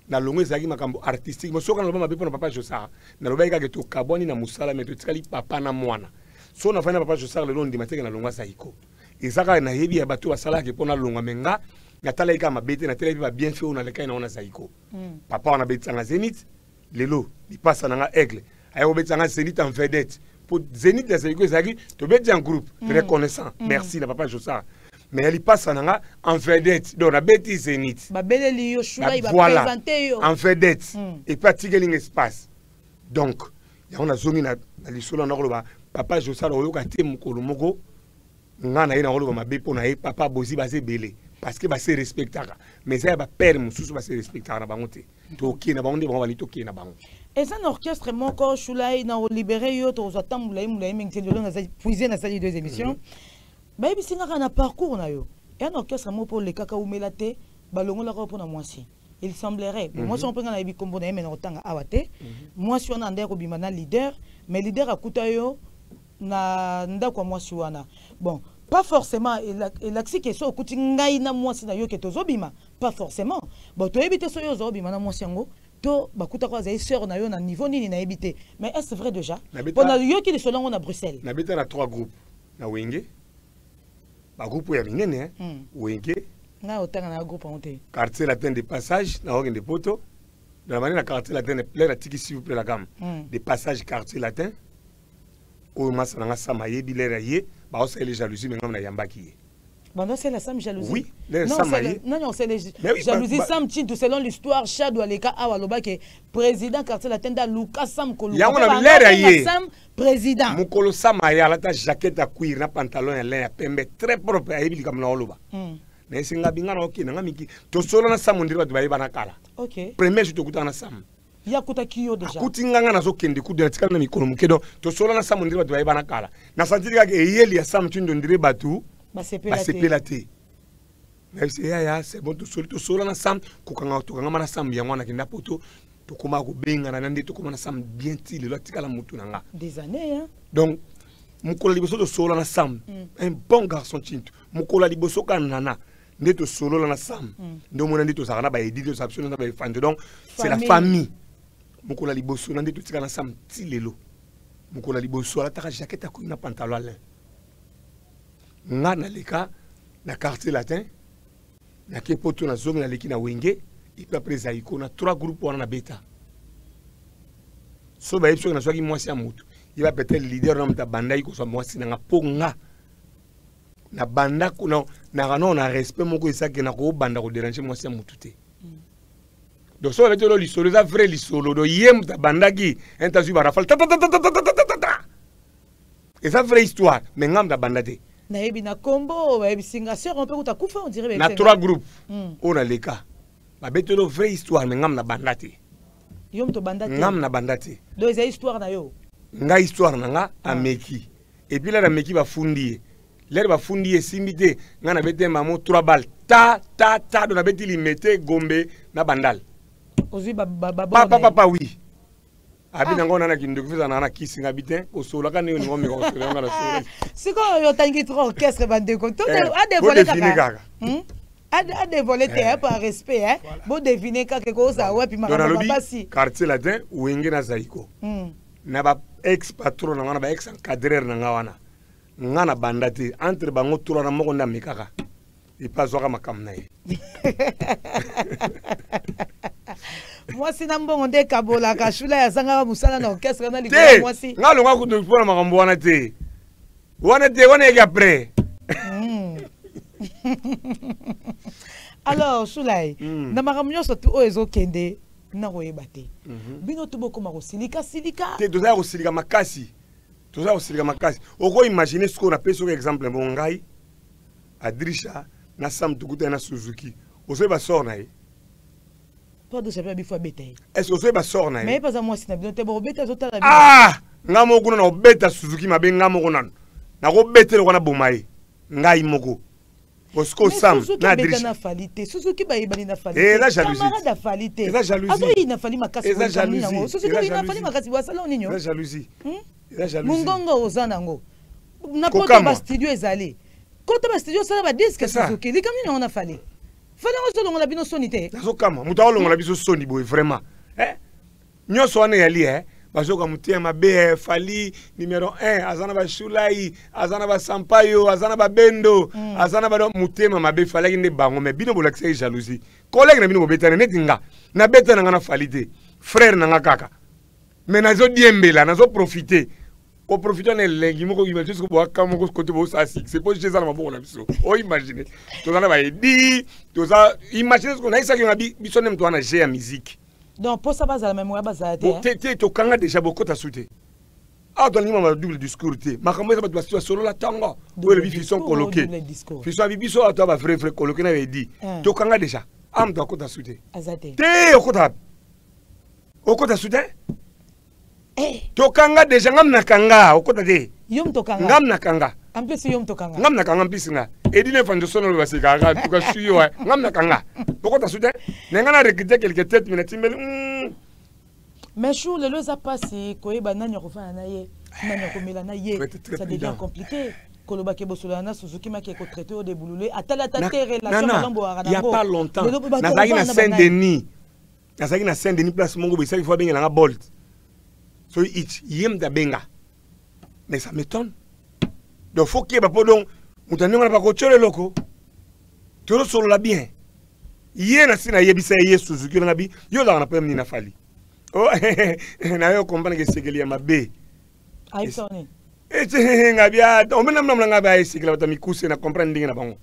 Speaker 1: na longwe zaki makambo artistique mo soka na loba mabe pona papa Jossar na loba ika ke to kaboni na musala meto tikali papa na mwana so na fana papa Jossar le londi mateke na longwa saiko ezaka na yebi ya bato basala ke pona longwa menga na tala ika mabete na tele ba bien fait on a le kai na ona saiko papa on a betanga Zénith lelo di passa na aigle ayo betanga Zénith en vedette pour Zénith de saiko zaki to beti en groupe reconnaissant merci na papa Jossar mais elle passe en vedette donc la bêtise Zénith
Speaker 2: babeleli yo shula iba
Speaker 1: voilà,
Speaker 2: présenter yo
Speaker 1: en vedette et pas tigering espace donc ya on a zongi na lisolo na koloba papa Jossar oyoka te mukolo moko ngana ina koloba mabe pona e papa bozi ba se belé parce que ba se respectaka mais ça ba père mususu ba se respectaka na bango te to ki na bango de bango bali to ki na bango
Speaker 2: et ça orchestre moko shula ina libérer yo to zatambula imula imengse de longa za puiser na salle deux émissions baby singaka na parcours na yo et un orchestre mo pour les kaka umelate balongo la ko na mwasi il semblerait moi si on prend na yebi kombo na yemena otanga awate moi si on a ndeko bimana leader mais leader akuta yo na ndako mwasi wana bon pas forcément et l'axi que so okuti ngai na mwasi na yo ke tozobima pas forcément bon to ebite so yo zobima na mwasi yango to bakuta ko za sœur na yo na niveau nini na ebite mais est-ce vrai déjà pendant yo qui les solongo na Bruxelles
Speaker 1: na beta na 3 groupes na wenge ba groupe ya minene wenge
Speaker 2: na otanga na groupe onté
Speaker 1: quartier latin de passage na orgue de poto dans la manière quartier latin plein la tiki s'il vous plaît la gamme de passage quartier latin au masa na sama yebi lera ye ba osa les jalousie mais ngam na yambaki
Speaker 2: bon c'est la sam jalousie
Speaker 1: oui non
Speaker 2: c'est les jalousie sam tout selon l'histoire Chad Waleka awaloba ke président quartier latin da Lucas Sam Kolo
Speaker 1: ya ngona lera ye
Speaker 2: sam président
Speaker 1: mukolo sama ya la ta jaquette à cuir na pantalon ya lin ya pembe très propre ayebi comme na oloba na singa bingana okina ngamiki to solo na sam ndiri batu bayiba na kala
Speaker 2: OK
Speaker 1: premier jour to kutana sam
Speaker 2: ya kutakiyo déjà
Speaker 1: kutinganga na zokende kudela tikana na mikolo mukedo to solo na sam ndiri batu bayiba na kala na santiri ka eyeli ya sam chindo ndiri batu basepela te mais c'est bon tout solo na sam kokanga to kanga mana sam yango na kinda poto to koma ko benga na ndé to koma na sam bien ti le lotika la mutu nanga
Speaker 2: des années hein
Speaker 1: donc mukola liboso to solo na sam un bon garçon tinto mukola liboso kanana ndé to solo na sam ndo mona ndé to sakana ba edit to saption na ba fande donc c'est la famille mukola liboso na ndé to tika na sam ti lelo mukola liboso ala taka jaquette ko na pantalon là nga na leka na quartier latin na kepoto na zone na leki na wenge et puis après zaiko na 3 groupes wana na beta so ba yipso na swaki mwasi ya mutu il va peut-être leader na mta banda iko so mwasi na ponga na banda kuna na rano na respect moko esake na ko banda ko déranger mwasi ya mutu te donc so le tolo lisolo za vrai lisolo do yem ta banda ki entazu ba rafal ta et ça vraie histoire mais ngam ta banda te
Speaker 2: na yebi na combo yebi singa sœur on peut ta kufa on dirait
Speaker 1: na 3 groupes on a les cas ba betelo vraie histoire mais ngam na bandate
Speaker 2: yom to bandate
Speaker 1: ngam na bandate
Speaker 2: do eza histoire na yo
Speaker 1: nga histoire na nga ameki et puis là la meki ba fundi l'air ba fundi simité nga na bete mamo 3 balles ta do na beti limete gombe na bandal
Speaker 2: ozui
Speaker 1: papa oui abina ngona na kindu kufisa na kisinga biten ko sola ka ni ngombe ko sola ngana sola
Speaker 2: siko yo tangi trop orchestre bande ko to a dévoiler kaka a dévoiler te par respect hein bon deviner kaka ko za wa pi makamba basi
Speaker 1: quartier latin wenge na zaiko na ba ex patron na ngana ba ex encadreur na ngawana ngana bandate entre bango tula na moko na mikaka et pas zoka makamna ye
Speaker 2: moi si na mbongo nde kabola ka shula ya zanga musala na orchestre na likolo moi si
Speaker 1: ngalo ngako to pona makambo wana te wana après
Speaker 2: alors Soulay na makambo nyonso tu o ezokende na koyeba te bino tu bokoma kosilika te
Speaker 1: toza kosilika makasi oko imaginer ce qu'on appelle sur exemple mongai Adrisha na Sam Tukuta na Suzuki ozo ba sort na ye
Speaker 2: pas de savoir bifo betaille
Speaker 1: est-ce que ozo ba sort na ye
Speaker 2: mais pas à moi si na bino te bo beta zota la
Speaker 1: ngamo kuna na beta Suzuki mabe ngamo kuna na ko betele kuna bomai ngai moko Osco Sam na Adrisha
Speaker 2: na falite Suzuki ba ibali na falite
Speaker 1: la jalousie
Speaker 2: camarade à falite
Speaker 1: la jalousie
Speaker 2: azo ina fali makasi
Speaker 1: la jalousie
Speaker 2: Suzuki ina fali makasi wa salon ninyo
Speaker 1: la jalousie
Speaker 2: mungonga ozanango na poto ba studio ezali kota ba studio sala ba disque Suzuki likamni on a falé fallait on solongo la bino sonité
Speaker 1: nazo kama muta olongo la biso soni boy vraiment nyoso wana yali bazoka mutia mabe fali numéro 1 azana ba Shulai azana ba Sampayo azana ba Bendo azana ba mutema mabe fali nde bango mais bino bolakisa jalousie collègue na bino bobetana netinga na betana ngana falite frère na ngakaka mais nazo diembela nazo profiter au profiter na lengi moko imagine ce que boa kamo ko côté bo ça c'est pas chez ça na maboko na biso o imagine to zana ba edi to za imagine ce qu'on a ça qui ngabi biso nem to na jeu ya musique
Speaker 2: donc pour ça base la mémoire base la
Speaker 1: te to kanga déjà beaucoup ta souté ah dans l'imam double discours te makambo ça ba situation solo la tango où le bifi sont coloqués fiso biso à toi ba vrai coloqué na edi to kanga déjà am to ko ta souté
Speaker 2: azate
Speaker 1: te okota souté tokanga deja ngamna kanga okota te
Speaker 2: yom tokanga
Speaker 1: ngamna kanga
Speaker 2: en plus yom tokanga
Speaker 1: ngamna kanga mpisinga edine fanjo sono le basika ga tuka suyo ngamna kanga okota sute nengana recruter quelque tête mais timbeli
Speaker 2: mais chou le loza passé koyeba nani rofana na ye nani komela na ye ça devient compliqué koloba ke bosolana Suzuki ma ke ko traiter au déboulé atala ta relation malambo arana
Speaker 1: il y a pas longtemps nazaki na Saint-Denis place mongo bisa il faut bien nga Bolt so it yem da benga mais ça m'étonne donc faut qu'il y ait pas donc mutani ngana pas ko chole loko toro solo la bien yena sina yebisa ye Suzuki ngabi yo la na pemni na fali oh na yo comprendre que c'est que ya mabe
Speaker 2: iPhone
Speaker 1: ngabi o mena mna ngabi ai sikela batamikuse na comprendre ndinga na bango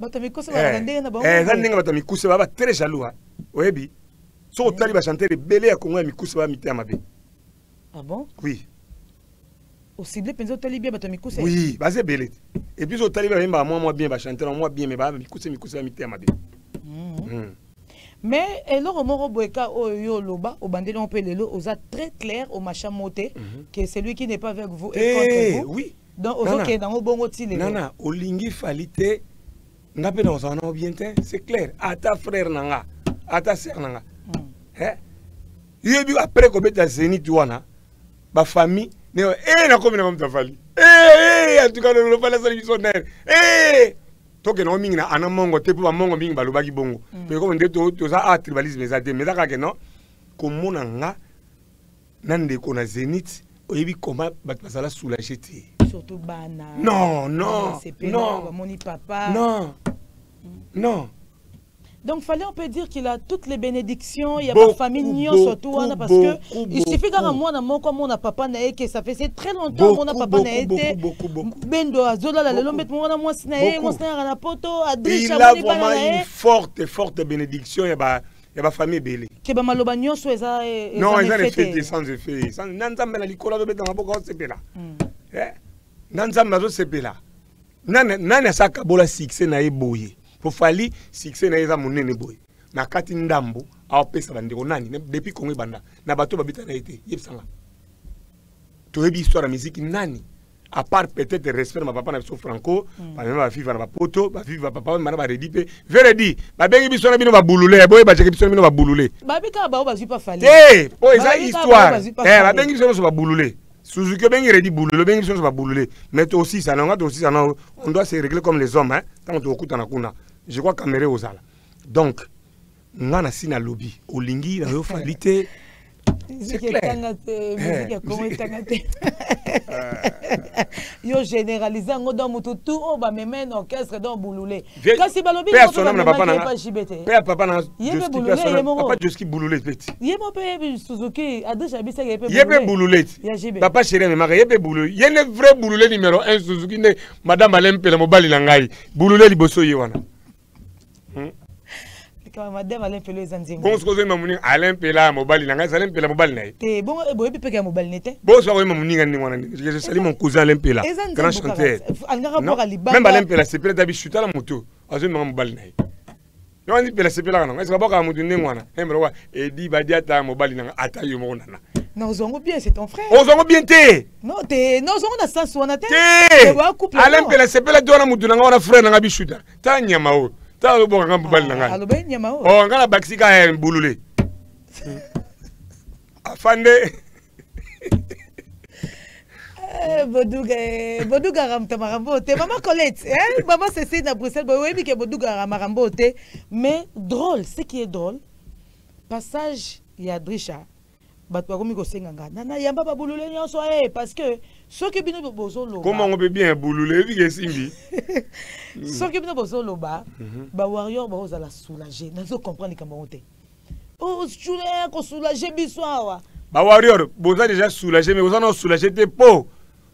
Speaker 2: batamikuse ba ndinga na bango
Speaker 1: ça ndinga batamikuse ba très jaloux oyebi so otali ba chanter belé ya Congo ya mikuse ba mité mabe
Speaker 2: ah bon
Speaker 1: oui
Speaker 2: au ciblé penzo otali bien batamikuse
Speaker 1: oui basé belé et puis otali ba memba moi bien ba chanter moi bien mais ba mikuse ba mité mabe
Speaker 2: mais alors moro boeka oyo loba au bandeli on peut lelo oza très clair au machin moté que celui qui n'est pas avec vous est contre vous
Speaker 1: oui
Speaker 2: Donc OK dans bongo tile.
Speaker 1: Nana, olingi falite ngape na osana bien c'est clair. Ata frère nanga, ata sœur nanga. Yebi après ko beta Zénith wana ba famille ne na komi na mta fali. En tout cas le fala sali missionnaire. Toke no mingi na ana mongo te po ba mongo mingi balobaki bongo. Pe ko ndeto to za tribalisme za te mais za ka ke non ko mona nga nande ko na Zénith oyebi comment bat basala soulager te.
Speaker 2: Surtout bana.
Speaker 1: Non.
Speaker 2: Moni papa.
Speaker 1: Non.
Speaker 2: Donc fallait on peut dire qu'il a toutes les bénédictions, il y a ma famille nio surtout parce que il suffit qu'à moi na mon comme mon papa na que ça fait c'est très longtemps mon papa na été bendo azola la lelo met mon na moi sinae mon sinae na poto adrisha
Speaker 1: il a vraiment une forte bénédiction il y a famille belé
Speaker 2: que ba maloba nyonso eza
Speaker 1: non ils ont fait sans effet sans nanzamba na likola do beta maboko sepela nanzamba zo sepela nana saka bola succès na eboye pour fali succès na eza monene boye na kati ndambo a pesa bandeko nani depuis Congo banda na bato babita na été yebsanga to yebi histoire de musique nani à part peut-être respect ma papa na biso franco pa même ba vivre na ba poto ba vivre papa mana ba redipe veredi ba bengi biso na bino ba bulule boye ba cheke biso na bino ba bulule
Speaker 2: ba bika ba ba pas fali
Speaker 1: po eza histoire ba bengi biso na ba bulule Suzuki bengi redi bulule bengi biso na ba bulule mais toi aussi ça on doit se régler comme les hommes hein tant on okuta na kuna je crois caméra ozala donc ngana sina lobby olingi na yo falite c'est clair
Speaker 2: yo généraliser ngo dans mutu tout o ba meme orchestre dans bulule
Speaker 1: kasi ba lobby na papa na papa na papa Joski bulule petit
Speaker 2: yebo pe Suzuki adesha bisa
Speaker 1: yebe bulule papa chéri me maka yebe bulule yene vrai bulule numéro 1 Suzuki ne madame Alempe la mobali na ngai bulule liboso ye wana
Speaker 2: madame Alain Pelo ezanzinga
Speaker 1: bon ce que mamuni Alain Pela mobile nanga Alain Pela mobile nae
Speaker 2: te bon boyebi peka mobile nete
Speaker 1: bon so ko mamuni ngani wana je salue mon cousin Alain Pela grand chanteur même Alain Pela c'est peut-être habitué la moto azu mobile nae yo ndi Pela c'est Pela kana est-ce que boka mutu ndengwana embro edi badiata mobile nanga ata yo mona na
Speaker 2: non zongo bien c'est ton frère
Speaker 1: zongo bien te
Speaker 2: non zongo na sens wana te
Speaker 1: Alain Pela c'est Pela dona mutu nanga wana frère nanga bishuta ta nyama o ta lo boka ngam bali nanga
Speaker 2: alo ben nyama o
Speaker 1: ngala baksika bulule afande
Speaker 2: Boduga ramta marambo te maman Colette maman c'est na Bruxelles oui que Boduga marambo te mais drôle ce qui est drôle passage ya Drisha batwa komi ko senganga nana yamba ba bulule nyonso parce que ce que bino bozo loba
Speaker 1: comment on peut bien bulule vi simbi
Speaker 2: ce que bino bozo loba ba warrior ba oza la soulager nazo comprendre comment on te oh soulager ko soulager biso awa
Speaker 1: ba warrior boza déjà soulager mais boza non soulager te po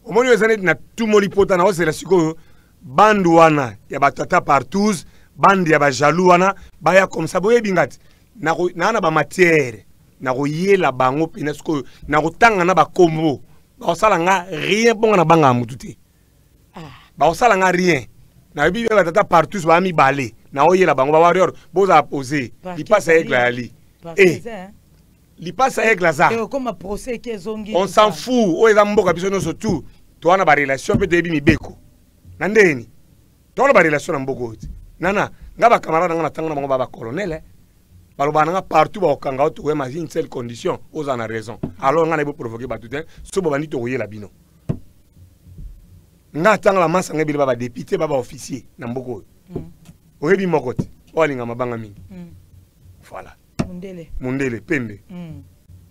Speaker 1: au moins les années na tout moli pota na c'est la siko bandu wana ya batata partout bande ya ba jaloux wana ba ya comme ça boye bingati na ba matière na koyela bango pena siko na kotanga na bakombo ba osala nga rien bonga na banga mutu te ba osala nga rien na bibi ba tata partout ba mi balé na oyela bango ba warrior boza poser li passe avec la ali li passe avec la za
Speaker 2: comme procès qui zongi
Speaker 1: on s'en fout o eza mboka biso no surtout to wana ba relation peut ebi mibeko na ndeni to wana ba relation na mboko nana ngaba camarade nga na tanga na bango ba colonel balobana partout ba okanga to ma une seule condition aux en a raison alors nga na bo provoquer ba tout so bo bani to koyela bino nga tanga la masa ngebili ba député ba officier na mboko oyebi mokote olinga mabanga mingi voilà Mundele Pembe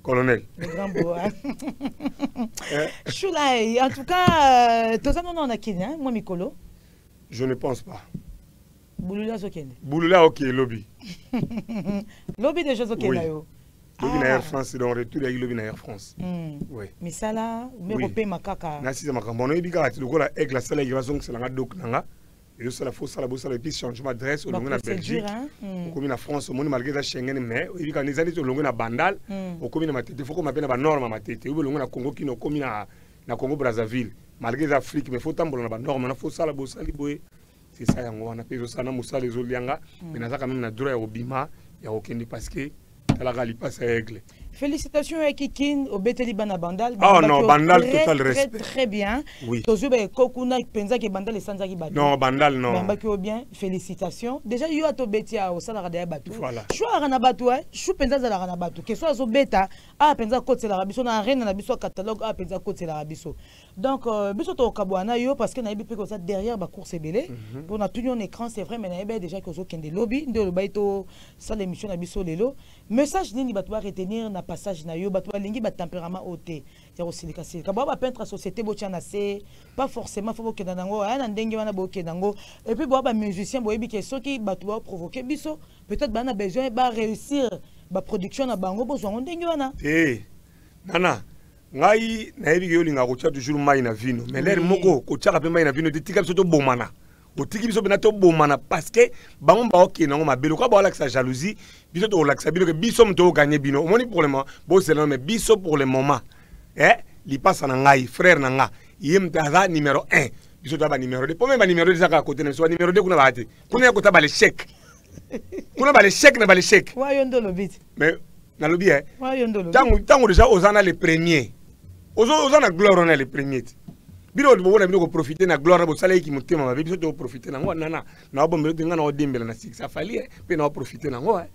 Speaker 1: colonel
Speaker 2: le grand boa Choulay en tout cas tous on a Kenya moi Mikolo
Speaker 1: je ne pense pas
Speaker 2: Bulula Zokende.
Speaker 1: Bulula ok lobby.
Speaker 2: Lobby de José Okenda yo.
Speaker 1: Lobby na Air France donc retour ya lobby na Air France.
Speaker 2: Oui. Mais ça là, me repé makaka.
Speaker 1: Na si makambo no ibika ati lokola avec la salle ya zonk selanga dok nanga. Et ça la faut ça la bossa et puis changement d'adresse au longo na Belgique. Au commune na France au monde malgré ça Schengen mais ibika les années au longo na Bandal, au commune na matete faut qu'on m'appelle ba norme matete. Au longo na Congo qui no commune na Congo Brazzaville. Malgré l'Afrique mais faut tambola na ba norme na faut ça la bossa liboé. C'est ça yango wana peso sana musala ezolianga mais naza quand même na droit ya obima ya okende parce que la gali passe règle
Speaker 2: Félicitations à Kikin, au Beteli Bana Bandal.
Speaker 1: Oh non, Bandal, total
Speaker 2: très,
Speaker 1: respect.
Speaker 2: très bien.
Speaker 1: Oui.
Speaker 2: Tozuba Kokuna Penza qui Bandal et Sanzaki Batu.
Speaker 1: Non, Bandal, non.
Speaker 2: Bambaki bien, félicitations. Déjà, il y a to Betia au Salara de Batu.
Speaker 1: Voilà.
Speaker 2: Chou Arana Batu, chou Penza Zalara Batu. Que soit zo bêta, Penza Côte la Rabiso, na reine na biso catalogue, Penza Côte la Rabiso. Donc, biso to Kabouana yo, parce que na ibi comme ça derrière ma course belé. Pour na tenu en écran, c'est vrai, mais na ibi déjà que zo kende lobby, de baito, ça l'émission na biso lelo. Message nini batwa retenir na passage na yo, batwa lingi ba tempérament ôté. C'est aussi le cas. Quand on va peindre la société, pas forcément faut que nango, na ndenge wana boke nango. Et puis ba musicien boyebi que ceux qui batwa provoquer biso, peut-être ba na besoin ba réussir ba production na bango besoin ndenge wana.
Speaker 1: Eh, nana. Ngai na yebi ke yolinga ko tia toujours mai na vino. Mais l'air moko ko tia ka mai na vino de tika biso to bomana. Otiki biso bena to bomana parce que bango ba ok nango mabelo ka ba la sa jalousie biso to la sa bino que biso mto gagner bino o moni pour le moment bo c'est non mais biso pour le moment li passe na ngai frère na nga yem ta numéro 1 biso to ba numéro 2 pombe ba numéro 2 saka côté na so numéro 2 kuna ba ate kuna ko ta ba le chèque kuna ba le chèque na ba le chèque
Speaker 2: wa yondo lo bit
Speaker 1: mais na lobi
Speaker 2: wa yondo lo
Speaker 1: tango déjà osana les premiers osana gloire on les premiers bino bo na bino ko profiter na gloire bo sala ki mutema ba biso to profiter na ngwa nana na bo mbelo dinga na odembela na six afali pe na profiter na ngwa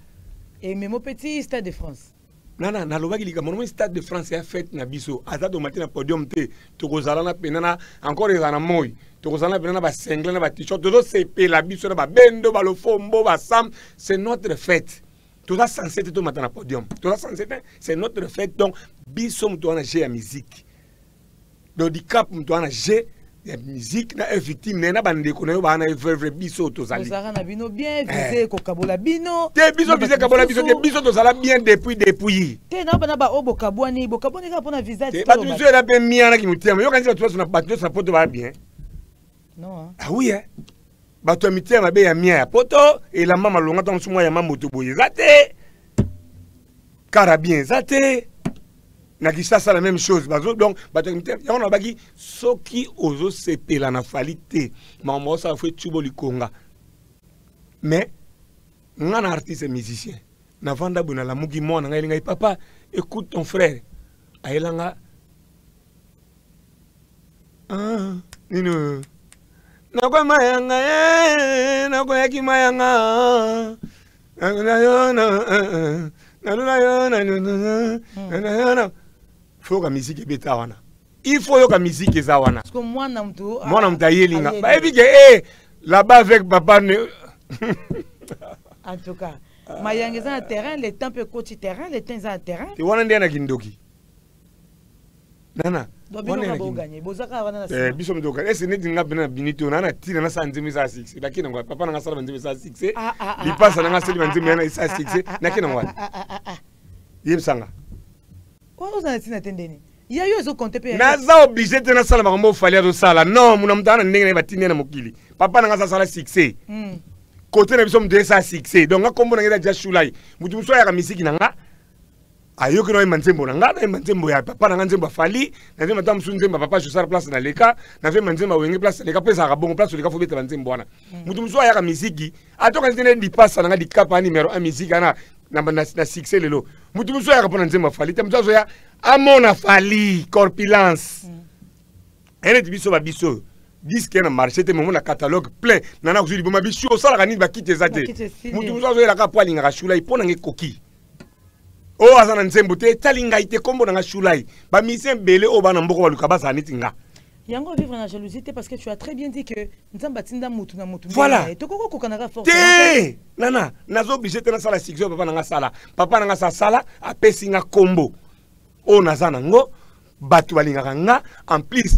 Speaker 2: et même au petit Stade de France
Speaker 1: nana na lobaki lika mon Stade de France a fait na biso azado matin na podium te to kozala na penana encore ezana moy to kozala na penana ba single na ba t-shirt to se pe la biso na ba bendo ba lo fombo ba sam c'est notre fête tout ça censé to matin na podium tout ça censé c'est notre fête donc biso mto na jeu ya musique do di cap mto na jeu ya musique na victime na bande ko na yo ba na vrai biso to zali
Speaker 2: Ozara na bino bien visé ko kabola bino
Speaker 1: te biso visé kabola biso te biso to zala bien depuis te
Speaker 2: na bana ba obo kabwani ka pona visa
Speaker 1: te ba tu zo la pe miana ki mutema yo kanisa tu na bato sa poto ba bien
Speaker 2: non
Speaker 1: ah oui bato mitema be ya mia ya poto et la mama longa ton sumwa ya mamoto boye zate carabien zate na kisasa la même chose donc bato mitema ya on baki soki ozo sepela na falite maman ça fait tubo likonga mais ngana artiste musicien na vanda bona la mugi mona ngai ngai papa écoute ton frère ayelanga nino nakwa mayanga nakwa yaki mayanga na faut ka musique beta wana il faut ka musique eza wana
Speaker 2: parce que moi na mtu
Speaker 1: ayelinga ba ebike là-bas avec papa ne
Speaker 2: en tout cas mayanga za terrain les temps peut côté terrain les temps za terrain
Speaker 1: tu wana ndena kindoki nana
Speaker 2: wana bo gagner bozaka wana na
Speaker 1: biso mdoka ese ne dinga bina binito nana tira na sanzimi za 6 lakini ngwa papa na ngasala banzimi za 6 li pasa na ngaseli banzimi na isa 6 lakini ngwa yimsanga
Speaker 2: kwa uzana tina tendeni ya yo zo compter pe
Speaker 1: na za obligé te na sala makambo fali azo sala non muna mutana ndenge na batini na mokili papa na ngasa sala 6 côté na biso mde sa 6 donc akombo na ngeda ja shulai mutu muso ya ka misiki na nga ayoki no manzembo na nga na manzembo ya papa na nga nzembo fali na nzembo tam su nzembo papa je sara place na leka na ve manzembo wenge place leka pesa ka bongo place leka fobeta manzembo wana mutu muso ya ka misiki atoka nzene ndi pasa na nga di kapa numéro 1 misiki ana na 6 lelo mutu muso ya ka pona nzembo fali te muso ya amona fali corpulence ene biso ba biso disque na marché te momo na catalogue plein nana kuzuli boma biso sala ka ni ba kite zate mutu muso ya ka poalinga ka shula ipona nge koki o azana nzembo te talinga ite kombo na shulai ba misien belé o bana mboko baluka bazani tinga
Speaker 2: yango vivre na jalousie parce que tu as très bien dit que nzamba tinda mutu na mutu
Speaker 1: voilà
Speaker 2: to koko kokana force
Speaker 1: te nana nazo obligé te na sala six papa na sala papa na sala apesi nga kombo o nazana ngo batu balinga nga en plus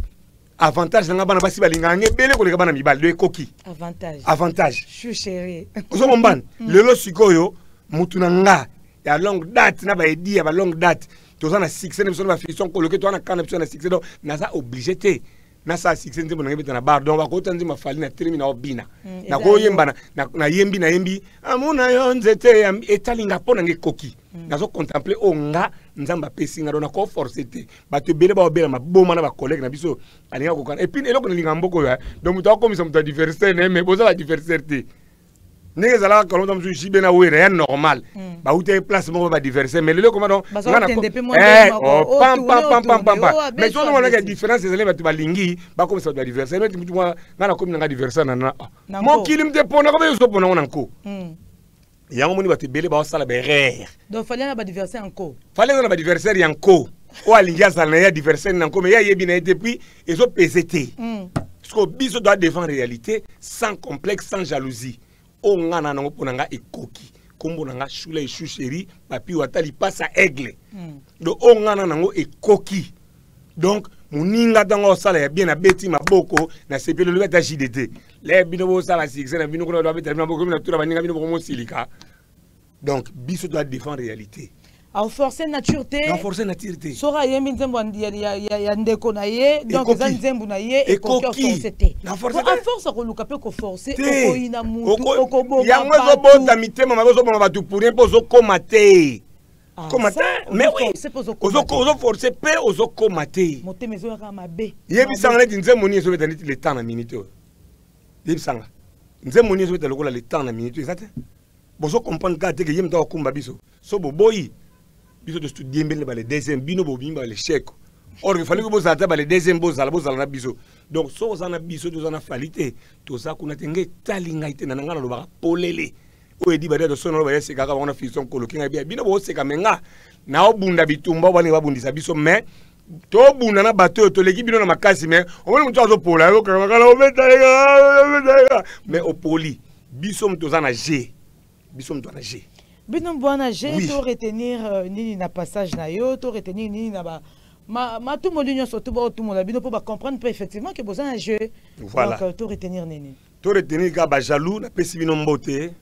Speaker 1: avantage nga bana basi balinga nga belé ko leka bana mibali de koki avantage
Speaker 2: chou chéri
Speaker 1: ozo mombana lelo sikoyo mutu na nga ya longue date na ba edi ya ba longue date toza na 6 ne ba finition ko loke to na kana na 6 donc na za obligé te na sa 6 nzimbo na ngebeta na bar donc ba ko tanzi mafali na termina obina na ko yemba na yembi amuna yo nzete etalinga pona nge koki na zo contempler onga nzamba pesinga do na ko forcer te ba te bele ba obela maboma na ba collègue na biso alinga ko kana et puis eloko na linga mboko ya donc muto akomisa muto diversité ne mais boza la diversité N'est pas comme ça, je suis bien rien normal. Bah, où t'es place, moi, va diverser. Mais le comment donc, mais toi, on a la différence, c'est les bâtiments lingui, bah, comme ça, va diverser. Mais tu vois, on a comme un diverser, nana. Mon kilim te pona, comme ils sont pour nous en co. Il y a un moment où tu belé, bah, ça la berre.
Speaker 2: Donc, fallait un diverser en co.
Speaker 1: Fallait un diverser en co. Ou à l'ingia, ça n'a diverser en co, mais il y a bien été puis, ils ont PCT. Parce que Biso doit défendre la réalité sans complexe, sans jalousie. O ngana nango ponanga ekoki kombo nanga shula ishu chéri papi watali pasa aigle donc o ngana nango ekoki donc muninga tango sala ya bien na beti maboko na sepelo le beta JDT les bino bo sala six na bino ko do beta na boko na tura baninga bino ko silika donc Biso doit défendre la réalité.
Speaker 2: Renforcer natureté.
Speaker 1: Renforcer natureté.
Speaker 2: Sora yembi nzembo ya ndeko na ye donc za nzembo na ye et forcer. A force ko luka pe ko forcer ko ina mutu ko bo.
Speaker 1: Ya mwezo bota mitema mabozo bo batu pour rien pozo komate. Komate mais oui. Ozo forcer pe ozo komate.
Speaker 2: Motema zo ka mabe.
Speaker 1: Yebi sanga nzembo ni zo beta le temps na minute. Yebi sanga. Nzembo ni zo beta lokola le temps na minute exact. Bozo comprendre ka te ke yemta okumba biso. So boboyi Biso de studier bien les deuxième bino bobimba les chèques. Or il fallait que vous attendez les deuxième bozala na biso. Donc so za na biso to za na falite to za kuna tenge talinga ite na ngana lo ba polele. O edi ba de sono ba yese kaka wana fison kolokinga bia bino bo seka menga na obunda bitumba bani babundisa biso mais to bunda na bateau to leki bino na makasi mais o moni mutu azo pola yo kaka kala o beta mais o poli biso mto za na G. Biso mto na G.
Speaker 2: Bino bwana j'ai to retenir nini na passage na yo to retenir nini na ba ma tout molinyo surtout ba tout monde bino pour ba comprendre peu effectivement que besoin un jeu.
Speaker 1: Voilà.
Speaker 2: Donc to retenir nini.
Speaker 1: To retenir ka ba jaloux na pesi bino mbote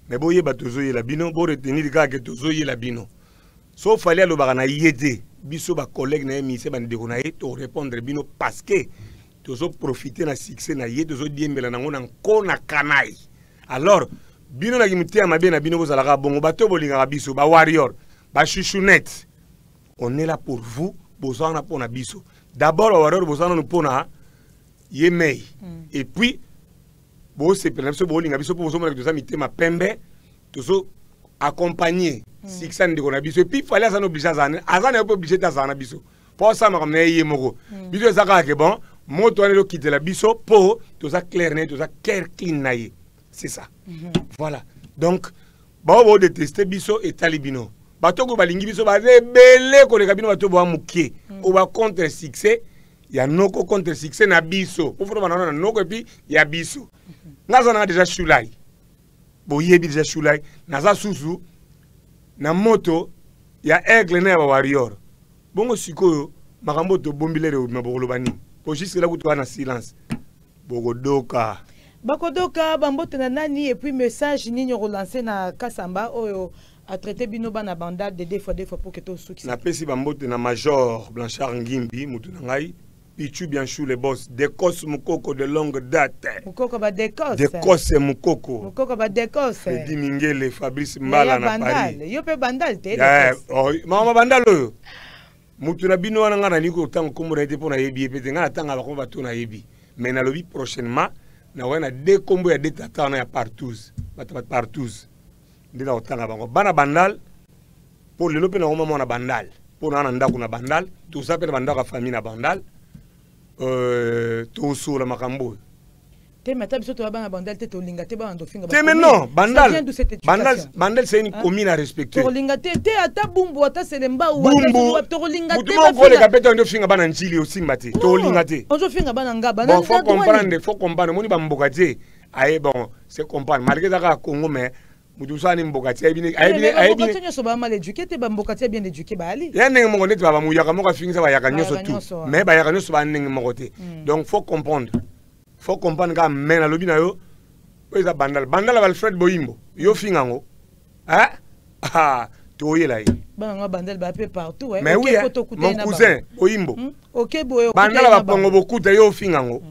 Speaker 1: mais boye ba tozoye la bino bo retenir ka que tozoye la bino. Sauf fallait lo ba na yede biso ba collègue na émission ba ndeko na ye to répondre bino parce que tozo profiter na succès na ye tozo diembela na ngona nkona kanai. Alors bino na kimutia mabe na bino bozalaka bongo bato bolinga biso ba warrior ba chouchounette on est là pour vous bozana pona biso d'abord ba warrior bozana no pona yemei et puis bo se pena biso bolinga biso pour bozomona que toza mitema pembe tozo accompagner sixan de kona biso et puis fallait ça n'oblige azana azana pas obligé d'azana biso pour ça ma comme ye moko biso ezaka ke bon moto ale lo quitter la biso po toza clair ne toza clair clean na ye. C'est ça. Voilà. Donc, bon, de tester biso et talibino. Bato ko balingi biso ba belé ko le kabino bato bo amuké. O ba contre succès, ya noko contre succès na biso. Pour faire na noko et puis ya biso. Ngaza na déjà chulai. Bo yebi déjà chulai, naza susu na moto ya aigle na ba warrior. Bongo sikoyo makambo to bombilere o mabolo bani. Po juste là ko na silence. Bogo doka.
Speaker 2: Bakodoka bambote na nani et puis message nini relancer na Kasamba oyo a traité binoba na bandade de deux fois pour que tout succès.
Speaker 1: Na pesi bambote na Major Blanchard Ngimbi mutu na ngai Pichu bien chou les boss Décosse Mukoko de longue date.
Speaker 2: Mukoko ba Décosse.
Speaker 1: Décosse Mukoko.
Speaker 2: Mukoko ba Décosse.
Speaker 1: Freddy Mingele Fabrice Mbala na Paris.
Speaker 2: Yo pe bandal te.
Speaker 1: Oh mama bandalo. Mutu na bino wana ngana niko tango komura ete pona yebi pete ngana tanga ba ko ba tona yebi. Mais na lobi prochainement na wana de kombo ya de tata na ya partous bata partous ndina otanga bango bana bandal pour le lope na mama na bandal pour na ndako na bandal tout ça pe na bandako famille na bandal tout sur la makambo
Speaker 2: te mata biso to bana bandal te to linga te ba ndo finga
Speaker 1: te mais non bandal c'est une commune à respecter
Speaker 2: to linga te ata bumbu ata selemba ou to linga te
Speaker 1: ba ko le kapeta ndo finga bana njili osimba te to linga te
Speaker 2: onzo finga bana ngaba
Speaker 1: bon faut comprendre moni ba mboka te aye bon c'est comprendre malgré ça Congo mais mutusani mboka te
Speaker 2: ayebine so ba mal éduqué te ba mboka te bien éduqué ba ali
Speaker 1: ya ndenge moko neti ba muyaka moko finga ba yaka nyoso tout mais ba yaka nyoso ba ndenge moko te donc faut comprendre que men na lobi na yo oza bandal ba Alfred Boyimbo yo fingango to yela yi
Speaker 2: bana bandal ba peu partout
Speaker 1: mais oui mon cousin Boyimbo
Speaker 2: OK boyo
Speaker 1: bandal ba pongo bokuta yo fingango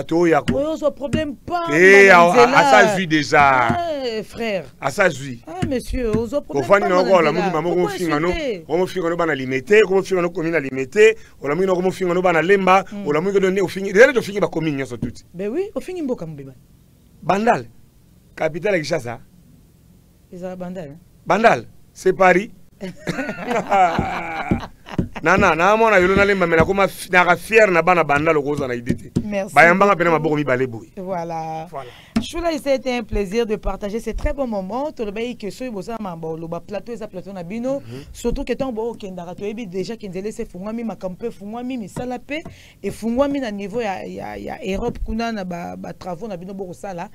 Speaker 1: to yako
Speaker 2: oyo so problème pas
Speaker 1: à ça jui déjà
Speaker 2: frère
Speaker 1: à ça jui
Speaker 2: monsieur ozo problème
Speaker 1: pas no ko la mungu mamo fingano ko fingano bana limité ko fingano komina limité ola mungu ko fingano bana lemba ola mungu donné o fingi dele to fingi ba komini nyoso tuti
Speaker 2: ben oui o fingi mboka mbeba
Speaker 1: bandal Capitale Kinshasa.
Speaker 2: Ils Bandal.
Speaker 1: Bandal, c'est Paris. Nana, na mona yolo na lemba mena koma na fier na bana Bandal koza na idée.
Speaker 2: Merci.
Speaker 1: Bayamba pena maboko mi baleboui.
Speaker 2: Voilà. Choula, c'était un plaisir de partager ces très bons moments. Tout le monde qui soit bossa mambo, le plateau et plateau na bino, surtout que tant bon kendara tu ebi déjà kendele se fungwami makampe fungwami misalape et fungwami na niveau ya Europe kuna na ba travaux na bino boko sala.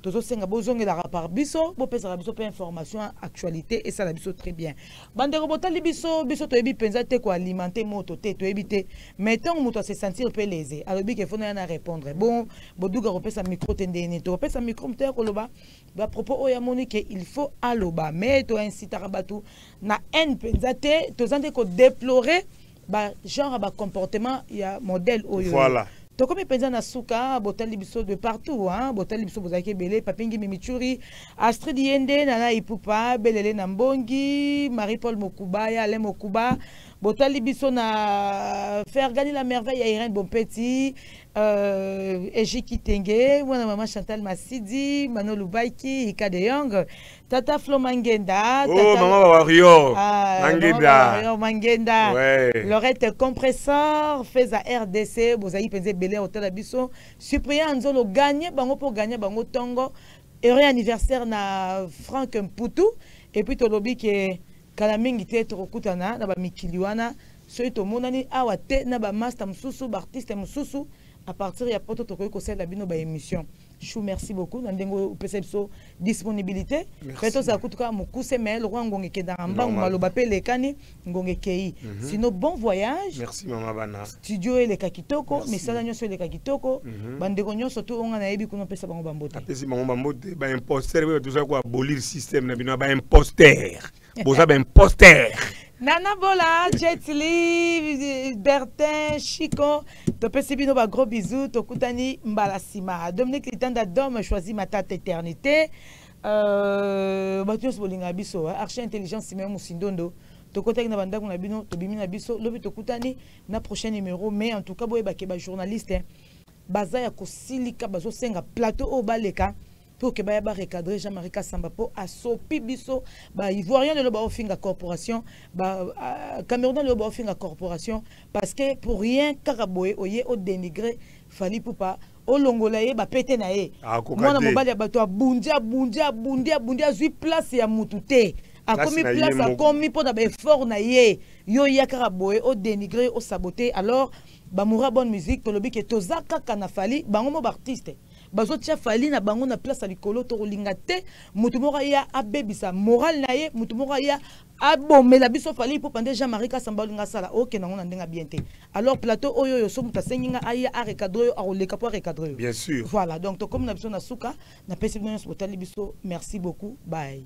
Speaker 2: Tozo senga bozonge la par biso, bo pesa biso pe information actualité et ça la biso très bien. Bandero botali biso to ebi penza te ko alimenter moto te to ebi te. Mettons moto se sentir peu lésé. Alors bi que faut na répondre. Bon, boduga repesa micro tendeni to sa micro koloba ba propos oya monique il faut aloba mais to inciter rabatu na haine penzate to zande ko déplorer ba genre ba comportement ya modèle oyo
Speaker 1: voilà
Speaker 2: to comme penza na suka botali biso de partout hein botali biso bozaki belé papingi mimichuri Astrid Yende nana ipupa belele na mbongi Marie Paul Mokuba ya Ale Mokuba botali biso na faire gagner la merveille à Irène Bonpetit Ejiki Tenge, moi maman Chantal Massidi, Mano Lubaiki, Ika de Young, Tata Flo Mangenda,
Speaker 1: oh maman Wario,
Speaker 2: Mangenda, Mangenda,
Speaker 1: ouais.
Speaker 2: Lorette Compresseur, Feza RDC, Bozaï Penze Belé Hotel Abisso, Cyprien Nzolo gagné, bango pour gagner, bango tongo, heureux anniversaire na Franck Mputu, et puis Tolobi qui est Kalamingi Tetro Kutana, na ba Mikiliwana, Soy to monani awate na ba master mususu, ba artiste mususu. À partir de poto to ko sel la bino ba émission. Chou merci beaucoup nandengo perception disponibilité. Feto za kutuka mukuse mais le roi ngonge kedanga mbangu maloba pe lekani ngonge kei. Sinon bon voyage.
Speaker 1: Merci maman bana.
Speaker 2: Studio ele kakitoko, mais sala nyonso ele kakitoko. Bandeko nyonso to onga na yebi kuno pesa bango bambote.
Speaker 1: Apesi bango bambote ba imposteur ba tout ça ko abolir système na bino ba imposteur. Boza ba imposteur.
Speaker 2: Nana Bola, Jetli, Bertin, Chico, Topesibino, gros bisous, Tokutani, Mbalasima. Dominique Litanda Dom choisit ma tante éternité. Batios Bolingabiso, Archi Intelligence Simon Moussindondo. Tokotek na banda kuna bino, Tobimi na biso, Lobi Tokutani, na prochain numéro, mais en tout cas, boye bakeba journaliste. Baza ya kosilika, bazo senga plateau au baleka. Pour que ba recadrer Jean-Marie Kassamba po asopi biso ba ivoirien de lo ba ofinga corporation ba camerounais de lo ba ofinga corporation parce que pour rien karaboé oye o dénigrer fali poupa o longola ye ba pété na ye mona mobali ya bato abundia zui place ya mutute a commis place a commis pour na ba effort na ye yo ya karaboé o dénigrer o saboter alors ba moura bonne musique to lobi ke tozaka kana fali bango mo ba artiste bazo tia fali na bango na place à likolo to lingate mutumora ya abebisa moral na ye mutumora ya abomela biso fali pour pande Jean-Marie Kassamba linga sala OK na ngona ndenga bien te alors plateau oyo yo so mutasenginga aya a recadrer a oleka pour recadrer
Speaker 1: bien sûr
Speaker 2: voilà donc to comme na biso na suka na pesi biso botali biso merci beaucoup bye.